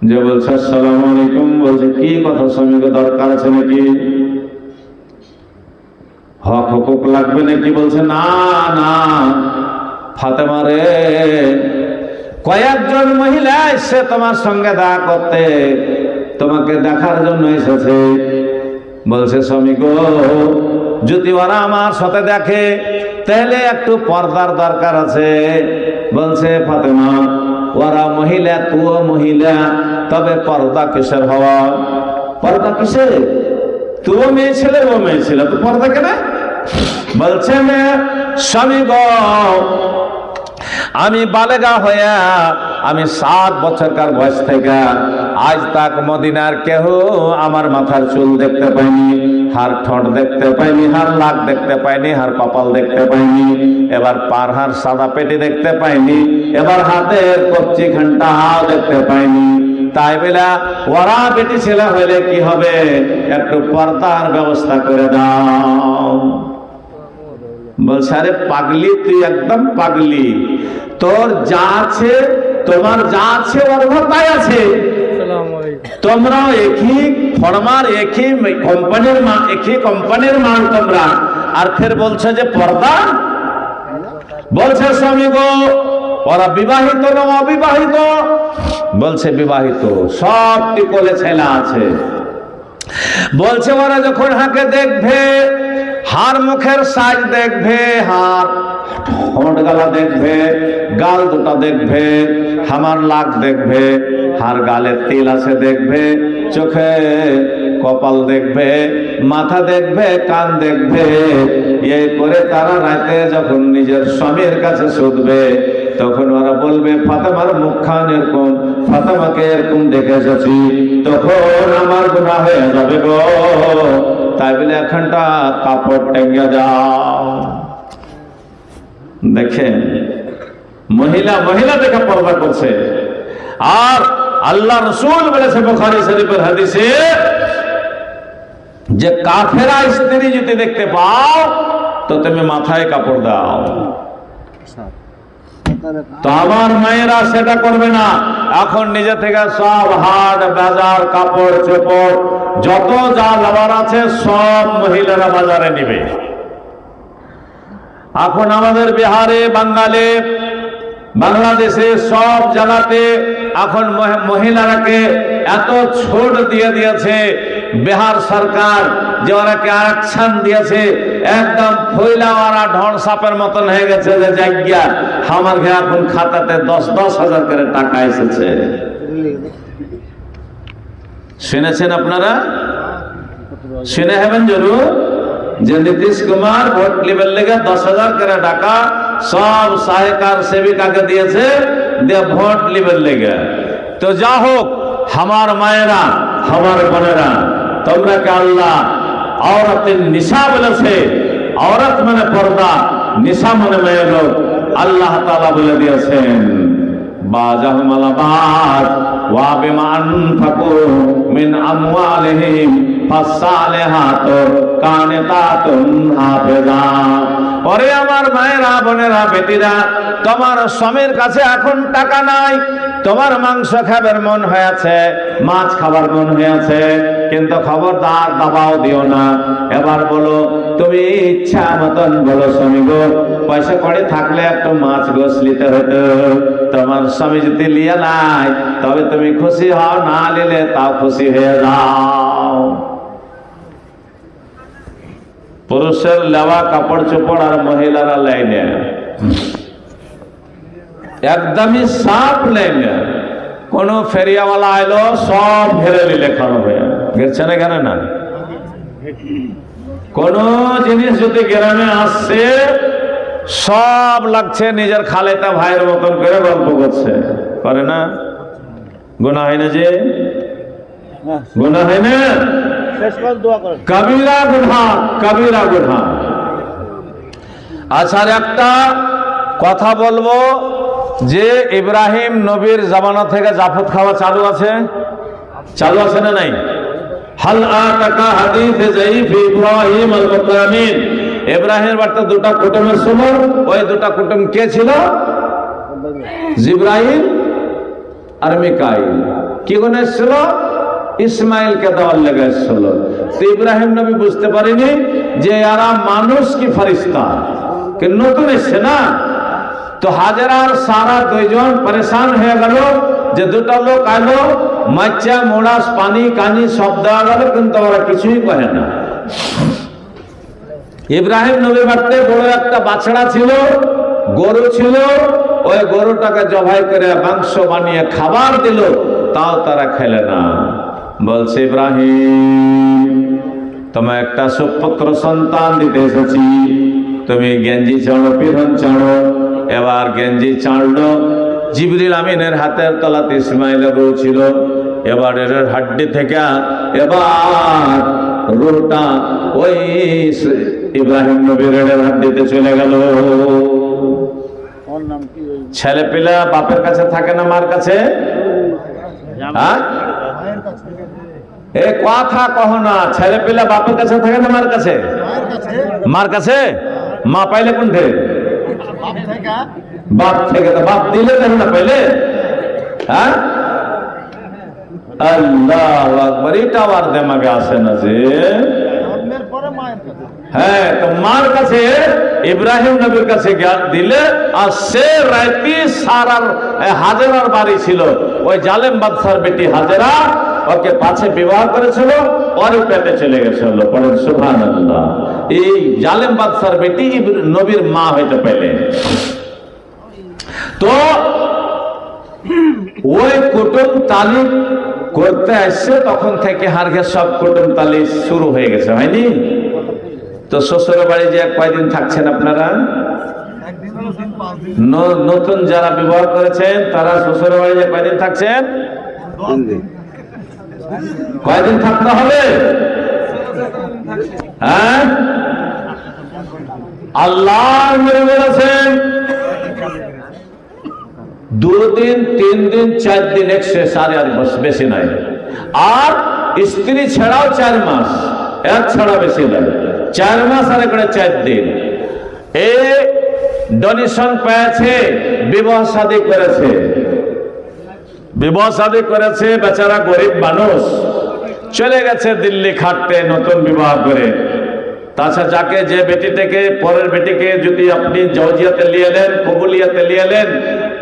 যে বলছে আসসালামু আলাইকুম। বলছে কি কথা স্বামীকে দরকার আছে নাকি? হক হুকুক লাগবে নাকি? বলছে না না ফাতেমা রে, কয়েকজন মহিলা এসে তোমার সঙ্গে দেখা করতে, তোমাকে দেখার জন্য এসেছে। বলছে স্বামী গো, যদি ওরা আমার সাথে দেখে তাহলে একটু পর্দার দরকার আছে। বলছে ফাতেমা ওরা মহিলা, তুও মহিলা, তবে পর্দা কিসের হওয়া? পর্দা কিসের? তুও মেয়ে ছেলে, ও মেয়ে ছেলে, তো পর্দা কেন? বলছে স্বামী গো, আমি বালেগা হইয়া আমি 7 বছরকার বয়স থেকে আজ তাক মদিনার কেহ আমার মাথার চুল দেখতে পাইনি। হার ঠোঁট দেখতে পাইনি, হার লাক দেখতে পাইনি, হার কপাল দেখতে পাইনি, এবার পার হার সাদা পেটি দেখতে পাইনি, এবার হাতের কবজি ঘন্টাও দেখতে পাইনি। তাই বলে ওরা বেটি ছেলে হইলে কি হবে, একটু পর্দার ব্যবস্থা করে দাও। বলছে আরে পাগলি, তুই একদম পাগলি, তোর যা আছে, তোমার যা আছে ওর তাই আছে। তোমরা একই ফর্মার, একই কোম্পানির মাল তোমরা, আর ফের বলছে যে পর্দা। বলছে স্বামী গো, ওরা বিবাহিত না অবিবাহিত? বলছে বিবাহিত, সবটি কোলে ছেলে আছে। বলছে ওরা যখন হাঁকে দেখবে, হার মুখের সাজ দেখবে, হার ঠোঁট গালা দেখবে, গাল দুটা দেখবে, হামার লাক দেখবে, হার গালে তিল আছে দেখবে, চোখে কপাল দেখবে, মাথা দেখবে, কান দেখবে। এই করে তারা রাতে যখন নিজের স্বামীর কাছে শুধবে, তখন ওরা বলবে ফাতেমার মুখখান এরকম, ফাতেমাকে এরকম দেখে এসেছি, তখন আমার গুনাহ হয়ে যাবে গো। তাই বলে এখানটা কাপড় টেঙ্গে যাও। দেখেন মহিলা দেখে পর্দা করছে। আর আল্লাহ রসুল বলেছে বুখারী শরীফের হাদিসে যে কাফেরা স্ত্রী যদি দেখতে পাও তো তুমি মাথায় কাপড় দাও। তো আমার মায়েরা সেটা করবে না, এখন নিজে থেকে সব হাট বাজার কাপড় চোপড় যত যা লাভার আছে সব মহিলারা বাজারে নিবে। এখন আমাদের বিহারে, বাঙ্গালে, বাংলাদেশে সব জায়গাতে এখন মহিলারাকে এত ছাড় দিয়ে দিয়েছে বিহার সরকার, যে ওরাকে আরক্ষণ দিয়েছে, একদম ফইলা ওরা ঢোল সাপের মতন হয়ে গেছে। যে জায়গা আমার এখন খাতাতে 10,000 করে টাকা এসেছে। শুনেছেন আপনারা? শুনে হবেন জরুর যে নীতিশ কুমার ভোট লিবের লেগে 10,000 করে টাকা সব সহায়কার সেবিকাকে দিয়েছে, দিয়ে ভোট লিবের লেগে। তো যা হোক, আমার মায়েরা, আমার বোনেরা, তোমরা কে আল্লাহ औरतें निशा বলেছে। औरत মানে পর্দা, নিশা মানে মেয়ে লোক। আল্লাহ তাআলা বলে দিয়েছেন বাজাহুম আলাবাদ ওয়া বিমা আনফাকু মিন আমওয়ালিহিম ফাসসালিহাতু কানিতাতুন হাফিজা। ওরে আমার মায়েরা, বোনেরা, বেটিরা, তোমার স্বামীর কাছে এখন টাকা নাই, তোমার মাংস খাবার মন হয়েছে, মাছ খাবার মন হয়েছে, কিন্তু খবরদার দাবাও দিও না। এবার বলো, তুমি ইচ্ছা মতন বলো স্বামী গো, পয়সা করে থাকলে একটু মাছ গোস নিতে হতো। তোমার স্বামী যদি লিয়া নাই তবে তুমি খুশি হও, না নিলে তাও খুশি হয়ে যাও। পুরুষের লেওয়া কাপড় চোপড় আর মহিলারা লাইনে একদমই সাফ লাইনে। কোন ফেরিয়াওয়ালা আইলো সব ঘেরে লেখানো হয়ে গেছে না, কেন না? কোন জিনিস যদি গ্রামে আসছে সব লাগছে নিজের খালেতা ভাইয়ের মতন করে গল্প করছে, করে না? গুনাহ হয় না? যে গুনাহ হয় না? কবিরা গুনাহ, কবিরা গুনাহ। আচ্ছা, একটা কথা বলবো যে ইব্রাহিম নবীর জামানা থেকে জাফত খাওয়া চালু আছে, চালু আছে না নাই? হাল আতাকা হাদিস যাইফ ইব্রাহিম আল মুকরামিন। ইব্রাহিমের বাড়িতে দুটা কুটুম ছিল, ওই দুটা কুটুম কে ছিল? জিব্রাইল আর মিকাইল। কি গুণ এসেছিল? ইসমাইলকে দেওয়ার লেগে এসেছিল। তো ইব্রাহিম নবী বুঝতে পারেনি যে এরা মানুষ কি ফেরেশতা, কে নতুন এসছে না। তো হাজেরা আর সারা দুইজন পরেশান হয়ে গেল যে দুটা লোক আইলো, মাচ্চা মোড়াস পানি কানি সব দেওয়া গেল, কিন্তু ওরা কিছুই কহে না। ইব্রাহিম নবীর বাড়িতে বড় একটা বাছড়া ছিল, গরু ছিল, ওই গরুটাকে জবাই করে মাংস বানিয়ে খাবার দিল, তাও তারা খেলে না। বলছে ইব্রাহিম, তোমার একটা সুপুত্র সন্তান দিতে এসেছি, তুমি গেঞ্জি চাড়ো, পিরন চাড়ো। এবার গেঞ্জি চাড়লো, জিবরিল আমিনের হাতের তলাতে ইসমাইলের বউ ছিল। এবার এর হাড্ডি থেকে এবার রুহটা ওই ইব্রাহিম নবীর হাত দিতে চলে গেল। ছেলে পিলা বাপের কাছে থাকে না মার কাছে? হ্যাঁ, এ কথা কহ না, ছেলে পিলা বাপের কাছে থাকে না মার কাছে? মার কাছে। মা পাইলে কোনঠে? বাপ থেকে। তো বাপ দিলে দেখো না পাইলে। হ্যাঁ, আল্লাহু আকবার, এটা আবার দেমাগে আসে না যে। হ্যাঁ, তো মার কাছে ইব্রাহিম নবীর কাছে দিলে, আর সে রাইতি সারার হাজেরার বাড়ি ছিল, ওই জালেম বাদশার বেটি হাজেরা ওকে পাছে বিবাহ করেছিল, পরে পেটে চলে গেছিল। পড়েন সুবহানাল্লাহ। এই জালেম বাদশার বেটি নবীর মা হইতে পেলে। তো ওই কুটুম তালিম করতে আসছে, তখন থেকে হারঘে সব কুটুম তালিম শুরু হয়ে গেছে, হয়নি? তো শ্বশুরের বাড়ি যে কয়দিন থাকছেন আপনারা? নতুন যারা বিবাহ করেছেন তারা শ্বশুরের বাড়ি যে কয়দিন থাকছেন? কয়দিন থাকতে হবে? হ্যাঁ, আল্লাহ বলেছেন 2 দিন 3 দিন 4 দিন, 108 বেশি নাই। আর স্ত্রী ছাড়াও 4 মাস, এক ছাড়া বেশি নাই, 4 মাস আর 4 দিন। এ ডোনেশন পেয়েছে, বিবাহ শাদী করেছে, বিবাহ শাদী করেছে, বেচারা গরিব মানুষ, চলে গেছে দিল্লি খাটতে নতুন বিবাহ করে। তাছাড়া যাকে যে বেটিটাকে, পরের বেটিকে যদি আপনি জওজিয়াতে নিয়ে এলেন, কবুলিয়াতে নিয়ে এলেন,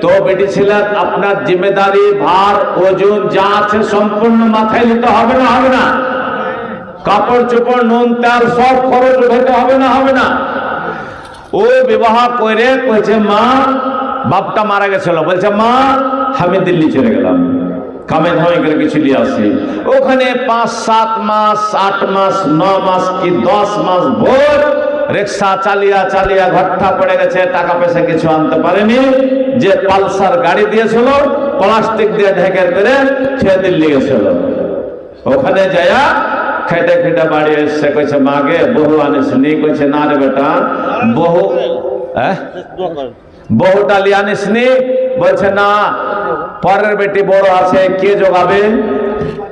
তো বেটি ছিলেন আপনার জিম্মেদারি, ভার, ওজন যা আছে সম্পূর্ণ মাথায় নিতে হবে না? হবে না? কাপড় চোপড়, নুন তেল সব খরচ উঠাতে হবে না? হবে না? ও বিবাহ করে কইছে, মা, বাপটা মারা গেছিল, বলছে মা আমি দিল্লি চলে গেলাম, কামে ধামে করে কিছু নিয়ে আসি। ওখানে 5-7 মাস, 8 মাস, 9 মাস কি 10 মাস ভোর রিক্সা চালিয়া চালিয়া ঘাটটা পড়ে গেছে, টাকা পয়সা কিছু আনতে পারেনি। যে পালসার গাড়ি দিয়েছিল প্লাস্টিক দিয়ে ঢেকে করে সে দিল্লি গেছিল। ওখানে যায়া খেটে খেটে বাড়ি এসছে, কইছে মাগে বহু আনিসনি? কইছে না রে বেটা, বহুটা লিয়ে আনিসনি? বলছে না, পরের বেটি বড় আছে, কে জোগাবে?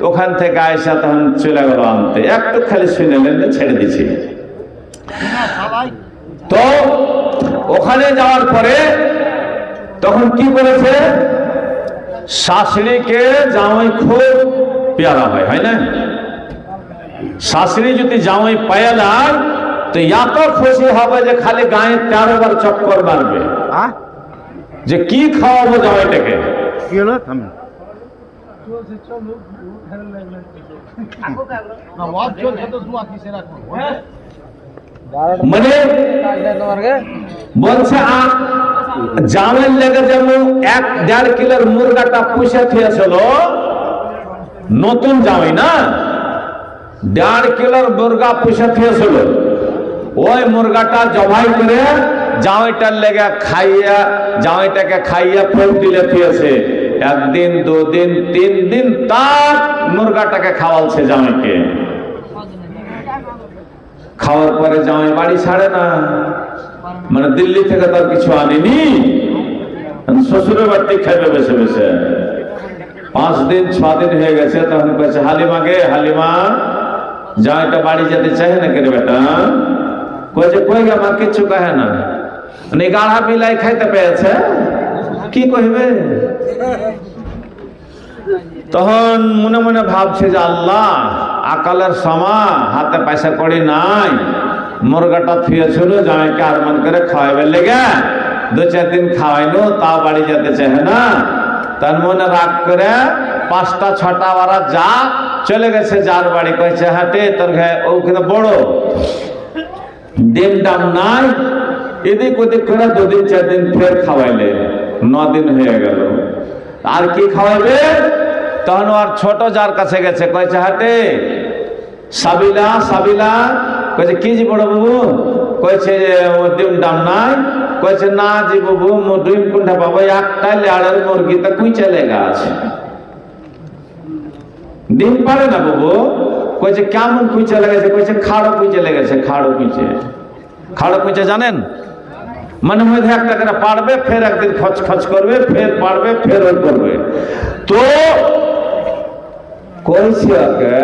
ওখান থেকে আয়সা তখন চলে গেল আনতে। একটু খালি শুনে নেন, ছেড়ে দিছি। তো ওখানে যাওয়ার পরে তখন কি করেছে, শাশুড়িকে জামাই খুব পেয়ারা হয়, হয় না? শাশুড়ি যদি জামাই পায়ালার তো এত খুশি হবে যে খালি গায়ে 13 বার চক্কর মারবে, যে কি খাওয়াবো জামাইটাকে। কি হলো? মানে বলছে জামাই লেগে যেমন 1-1.5 কিলোর মুরগাটা পুষে খেয়েছিল, নতুন জামাই না, 1.5 কিলোর মুরগা পুষে খেয়েছিল, ওই মুরগাটা জবাই করে জামাইটার লেগে খাইয়া, জামাইটাকে খাইয়া ফেল দিলে খেয়েছে। 1 দিন 2 দিন 3 দিন তার মুরগাটাকে খাওয়ালছে জামাইকে। খাওয়ার পরে জামাই বাড়ি ছাড়ে না, মানে দিল্লি থেকে তার কিছু আনেনি, শ্বশুরের বাড়ি খাইবে বেছে বেছে। 5 দিন 6 দিন হয়ে গেছে, তখন কয়েছে হালিমাকে, হালিমা জামাইটা বাড়ি যেতে চাহে না কেন বেটা? কয়েছে কই গে মা, কিছু কহে না, গাড়া মিলাই খাইতে পেয়েছে, কি কইবে? তখন মনে মনে ভাবছে যে আল্লাহ, আকালের সমা, হাতে পয়সা কড়ি নাই, মুরগাটা থুয়েছিল জামাইকে আরমান করে খাওয়াইবে লেগে, 2-4 দিন খাওয়াইলো, তাও বাড়ি যেতে চাহে না। তার মনে রাগ করে 5টা-6টা ওরা যা চলে গেছে যার বাড়ি, কয়েছে হাটে তোর ওখানে বড় ডিম ডাম নাই, এদিক ওদিক করে 2 দিন 4 দিন ফের খাওয়াইলে, 9 দিন হয়ে গেল। আর কি খাওয়াইবে? তখন আর ছোট যার কাছে গেছে, কয়েছে হাটে সাবিলা, সাবিলা, কয়েছে কি জি বড় বাবু? কয়েছে ডিম ডাম নাই? কয়েছে না জি বাবু, ডিম কোনটা পাবো, একটাই লেয়ারের মুরগি, তা কুই চলে গেছে, ডিম পারে না বাবু। কইছে কেমন কুইচে লেগেছে? কইছে খাড়ো কুইচে লেগেছে। খাড়ো কুইচে, খাড়ো কুইচে জানেন? মানে মধ্যে একটা করে পারবে, ফের একদিন খচ খচ করবে, ফের পারবে, ফের ওই করবে। তো কইছে ওকে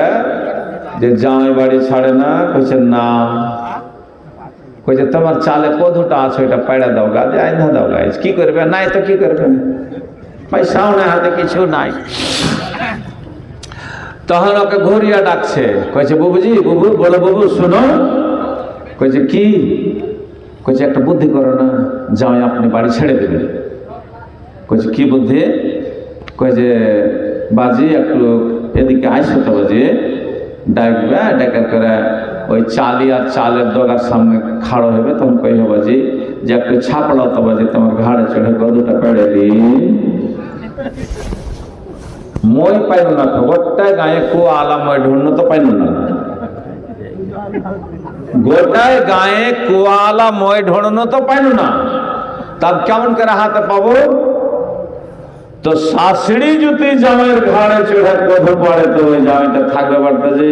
যে জামাই বাড়ি ছাড়ে না? কইছে না। কইছে তোমার চালে কদুটা আছে, ওইটা পাইড়া দাও গা, যে আইনা দাও গাইজ। কি করবে? নাই তো কি করবে? পয়সাও নাই হাতে, কিছু নাই। তখন ওকে ঘুরিয়া ডাকছে, কইছে বুবুজি, বুবু বলো, বুবু শোনো। কইছে কি? কইছে একটা বুদ্ধি করো না, যাও আপনি বাড়ি ছেড়ে দেবেন। কইছে কি বুদ্ধি? কইছে বাজি একটু এদিকে আইসো তো বাজি, ডাকবে, ডাকার করে ওই চালি আর চালের দোকার সামনে খাড়ো হবে। তখন কই হবে বাজি যে একটু ছাপড়াও তো বাজি, তোমার ঘাড়ে চড়ে গদুটা পেড়ে দি। মই পাইল না, গোটায় গায়ে কো আলা মই ঢুন্ন তো পাইল না, গোটায় গায়ে কুয়ালা মই ঢোড়নো তো পাইল না। তার কেমন করে হাতে পাবো? তো শাশুড়ি যদি জামাইয়ের ঘাড়ে চড়ে কদু পড়ে, তো ওই জামাইটা থাকবে বাড়তে যে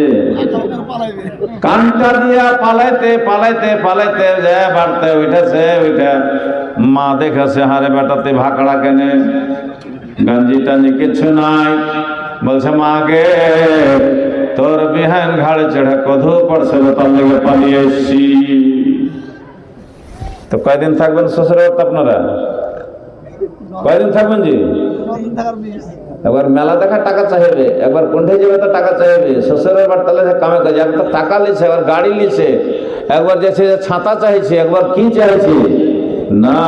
কানটা দিয়া পালাইতে পালাইতে পালাইতে যায় বাড়তে উঠেছে। ওইটা মা দেখেছে, হারে বেটাতে ভাকড়া কেনে, গঞ্জি টাঞ্জি কিছু নাই। বলছে মা গে, তোর বিহান ঘাড়ে চড়ে কদু পড়ছে, তার লেগে পালিয়ে এসছি। তো কয়দিন থাকবেন শ্বশুরের বাড়িতে আপনারা? কয়দিন থাকবেন জি? একবার মেলা দেখা টাকা চাইবে, একবার কোনঠে যাবে তো টাকা চাইবে। শ্বশুরের বাড়ি তাহলে কামে কাজে, একবার টাকা লিছে, একবার গাড়ি লিছে, একবার যে ছাতা চাইছে, একবার কি চাইছে না।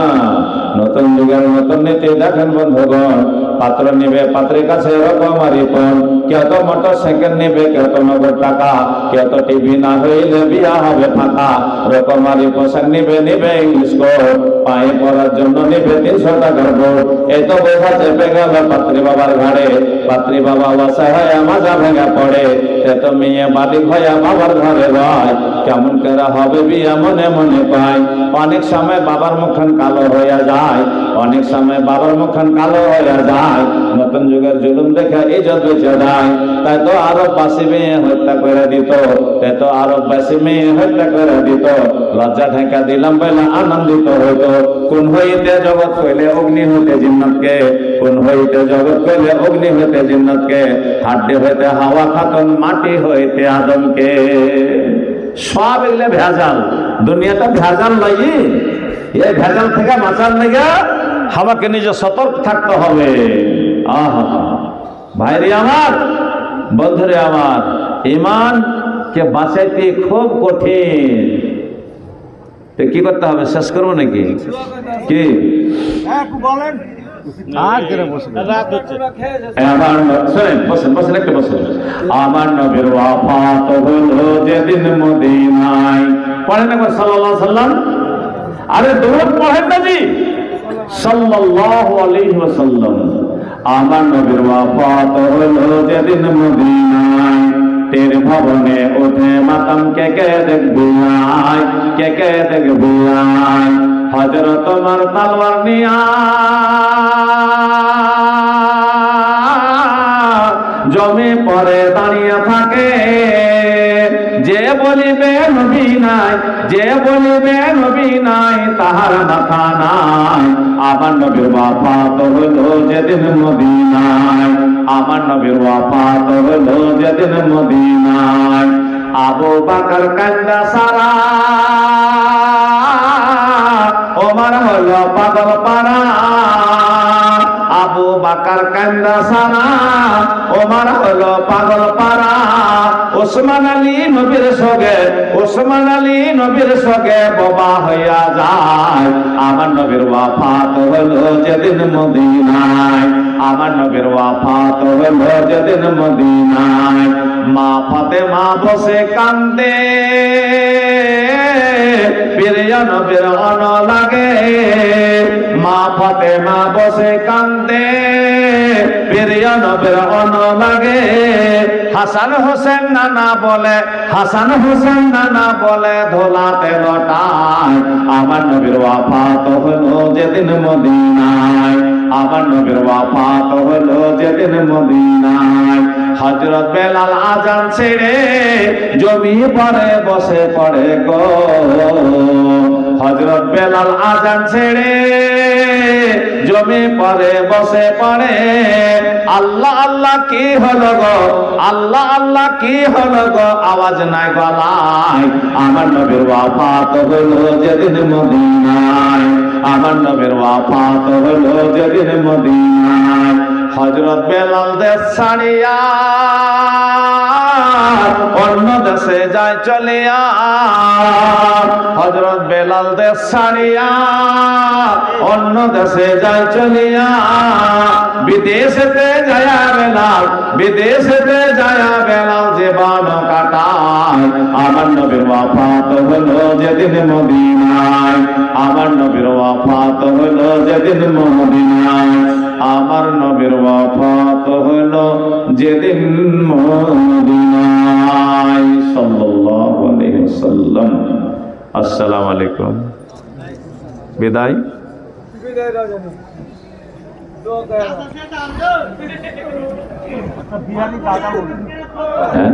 নতুন যুগের নতুন নীতি দেখেন বন্ধুগণ। পাত্র নিবে, পাত্রের কাছে রকমারি পণ, কেউ তো মোটর সাইকেল নিবে, কেউ তো নগদ টাকা, কেউ তো টিভি না হইলে বিয়া হবে ফাঁকা। রকমারি পোশাক নিবে, নিবে ইংলিশ কোট, পায়ে পড়ার জন্য নিবে 300 টাকার বোর্ড। এই তো বোঝা চেপে গেল পাত্রী বাবার ঘাড়ে, পাত্রী বাবা অসহায় মাজা ভেঙে পড়ে। সে তো মেয়ে বালিক হইয়া বাবার ঘরে রয়, কেমন করে হবে বিয়া মনে মনে পায়। অনেক সময় বাবার মুখখান কালো হইয়া যায়, অনেক সময় বাবার মুখখান কালো হইয়া যায়। নতুন যুগের জুলুম দেখে ইজ্জত বেঁচে যায়। তাই তো আরো 80 মেয়ে হত্যা করে দিত, তাই তো আরো 80 মেয়ে হত্যা করে দিত। লজ্জা ঢাকা দিলাম বলে আনন্দিত হইতো। কোন হইতে জগৎ কইলে অগ্নি হইতে জিন্নাতকে, কোন হইতে জগৎ কইলে অগ্নি হইতে জিন্নাতকে। হাড্ডি হইতে হাওয়া খাতুন, মাটি হইতে আদমকে। সব এগুলো ভেজাল, দুনিয়াটা ভেজাল লাগি। এই ভেজাল থেকে বাঁচার লেগে আমাকে নিজে সতর্ক থাকতে হবে। আহা ভাইরে আমার, বন্ধুরে আমার, ইমান কে বাঁচাইতে খুব কঠিন। তো কি করতে হবে? শেষ করবো নাকি? কি আমার নবীর ওয়াফাত হলো যেদিন মদিনায়। পড়েন একবার সাল্লাল্লাহু আলাইহি সাল্লাম। আরে দরুদ পড়েন নবী সাল্লাল্লাহু আলাইহি ওয়াসাল্লাম। আমার নবীর ওয়াফাত হলো যেদিন মদিনায়, তের ভবনে উঠে মাতাম কে কে দেখবি আয়, কে কে দেখবি আয়। হযরত ওমর তলোয়ার নিয়া জমে পরে দাঁড়িয়ে থাকে। যে বলিবে নবী নাই, যে বলিবে নবী নাই, তাহার মাথা নাই। আমার নবীর ওয়াফাত হলো যেদিন মদিনায়, আমার নবীর ওয়াফাত হলো যেদিন মদিনায়। আবু বকর কান্দা সারা, ওমর হলো পাগল পারা। আবু বকর কান্দা সারা, ওমর হলো পাগল পারা। ওসমান আলী নবীর সঙ্গে, ওসমান আলী নবীর সঙ্গে বোবা হইয়া যায়। আমার নবীর ওয়াফাত হলো যেদিন মদিনায়, আমার নবীর ওয়াফাত হলো যেদিন মদিনায়। মা ফাতেমা বসে কান্দে, প্রিয় নবীর অন লাগে। মা ফাতেমা বসে কান্দে, প্রিয় নবীর অন লাগে। হাসান হোসেন নানা বলে, হাসান হোসেন নানা বলে ধোলাতে লটায়। আমার নবীর ওয়াফাত হলো যেদিন মদিনায়, আমার নবীর ওয়াফাত হলো যেদিন মদিনায়। হযরত বেলাল আজান ছেড়ে জমি পরে বসে পড়ে গো, হযরত বেলাল আজান ছেড়ে জমি পরে বসে পড়ে। আল্লাহ আল্লাহ কি হলো গো, আল্লাহ আল্লাহ কি হলো গো, আওয়াজ নাই গলায়। আমার নবীর ওয়াফাত হলো যেদিন মদিনায়, আমার নবীর ওয়াফাত হলো যেদিন মদিনায়। হযরত বেলাল দেশ ছাড়িয়া অন্য দেশে যায় চলিয়া, হযরত বেলাল দেশ ছাড়িয়া অন্য দেশে যায় চলিয়া। বিদেশেতে যায়া বেলাল, বিদেশেতে যায়া বেলাল জীবন কাটায়। আমার নবীর ওয়াফাত হলো যেদিন মদিনায়, আমার নবীর ওয়াফাত হলো যেদিন মদিনায়, আমার নবীর ওয়াফাত হলো যেদিন মদিনায়। সাল্লাল্লাহু আলাইহি ওয়াসাল্লাম। আসসালামু আলাইকুম। বিদায়। হ্যাঁ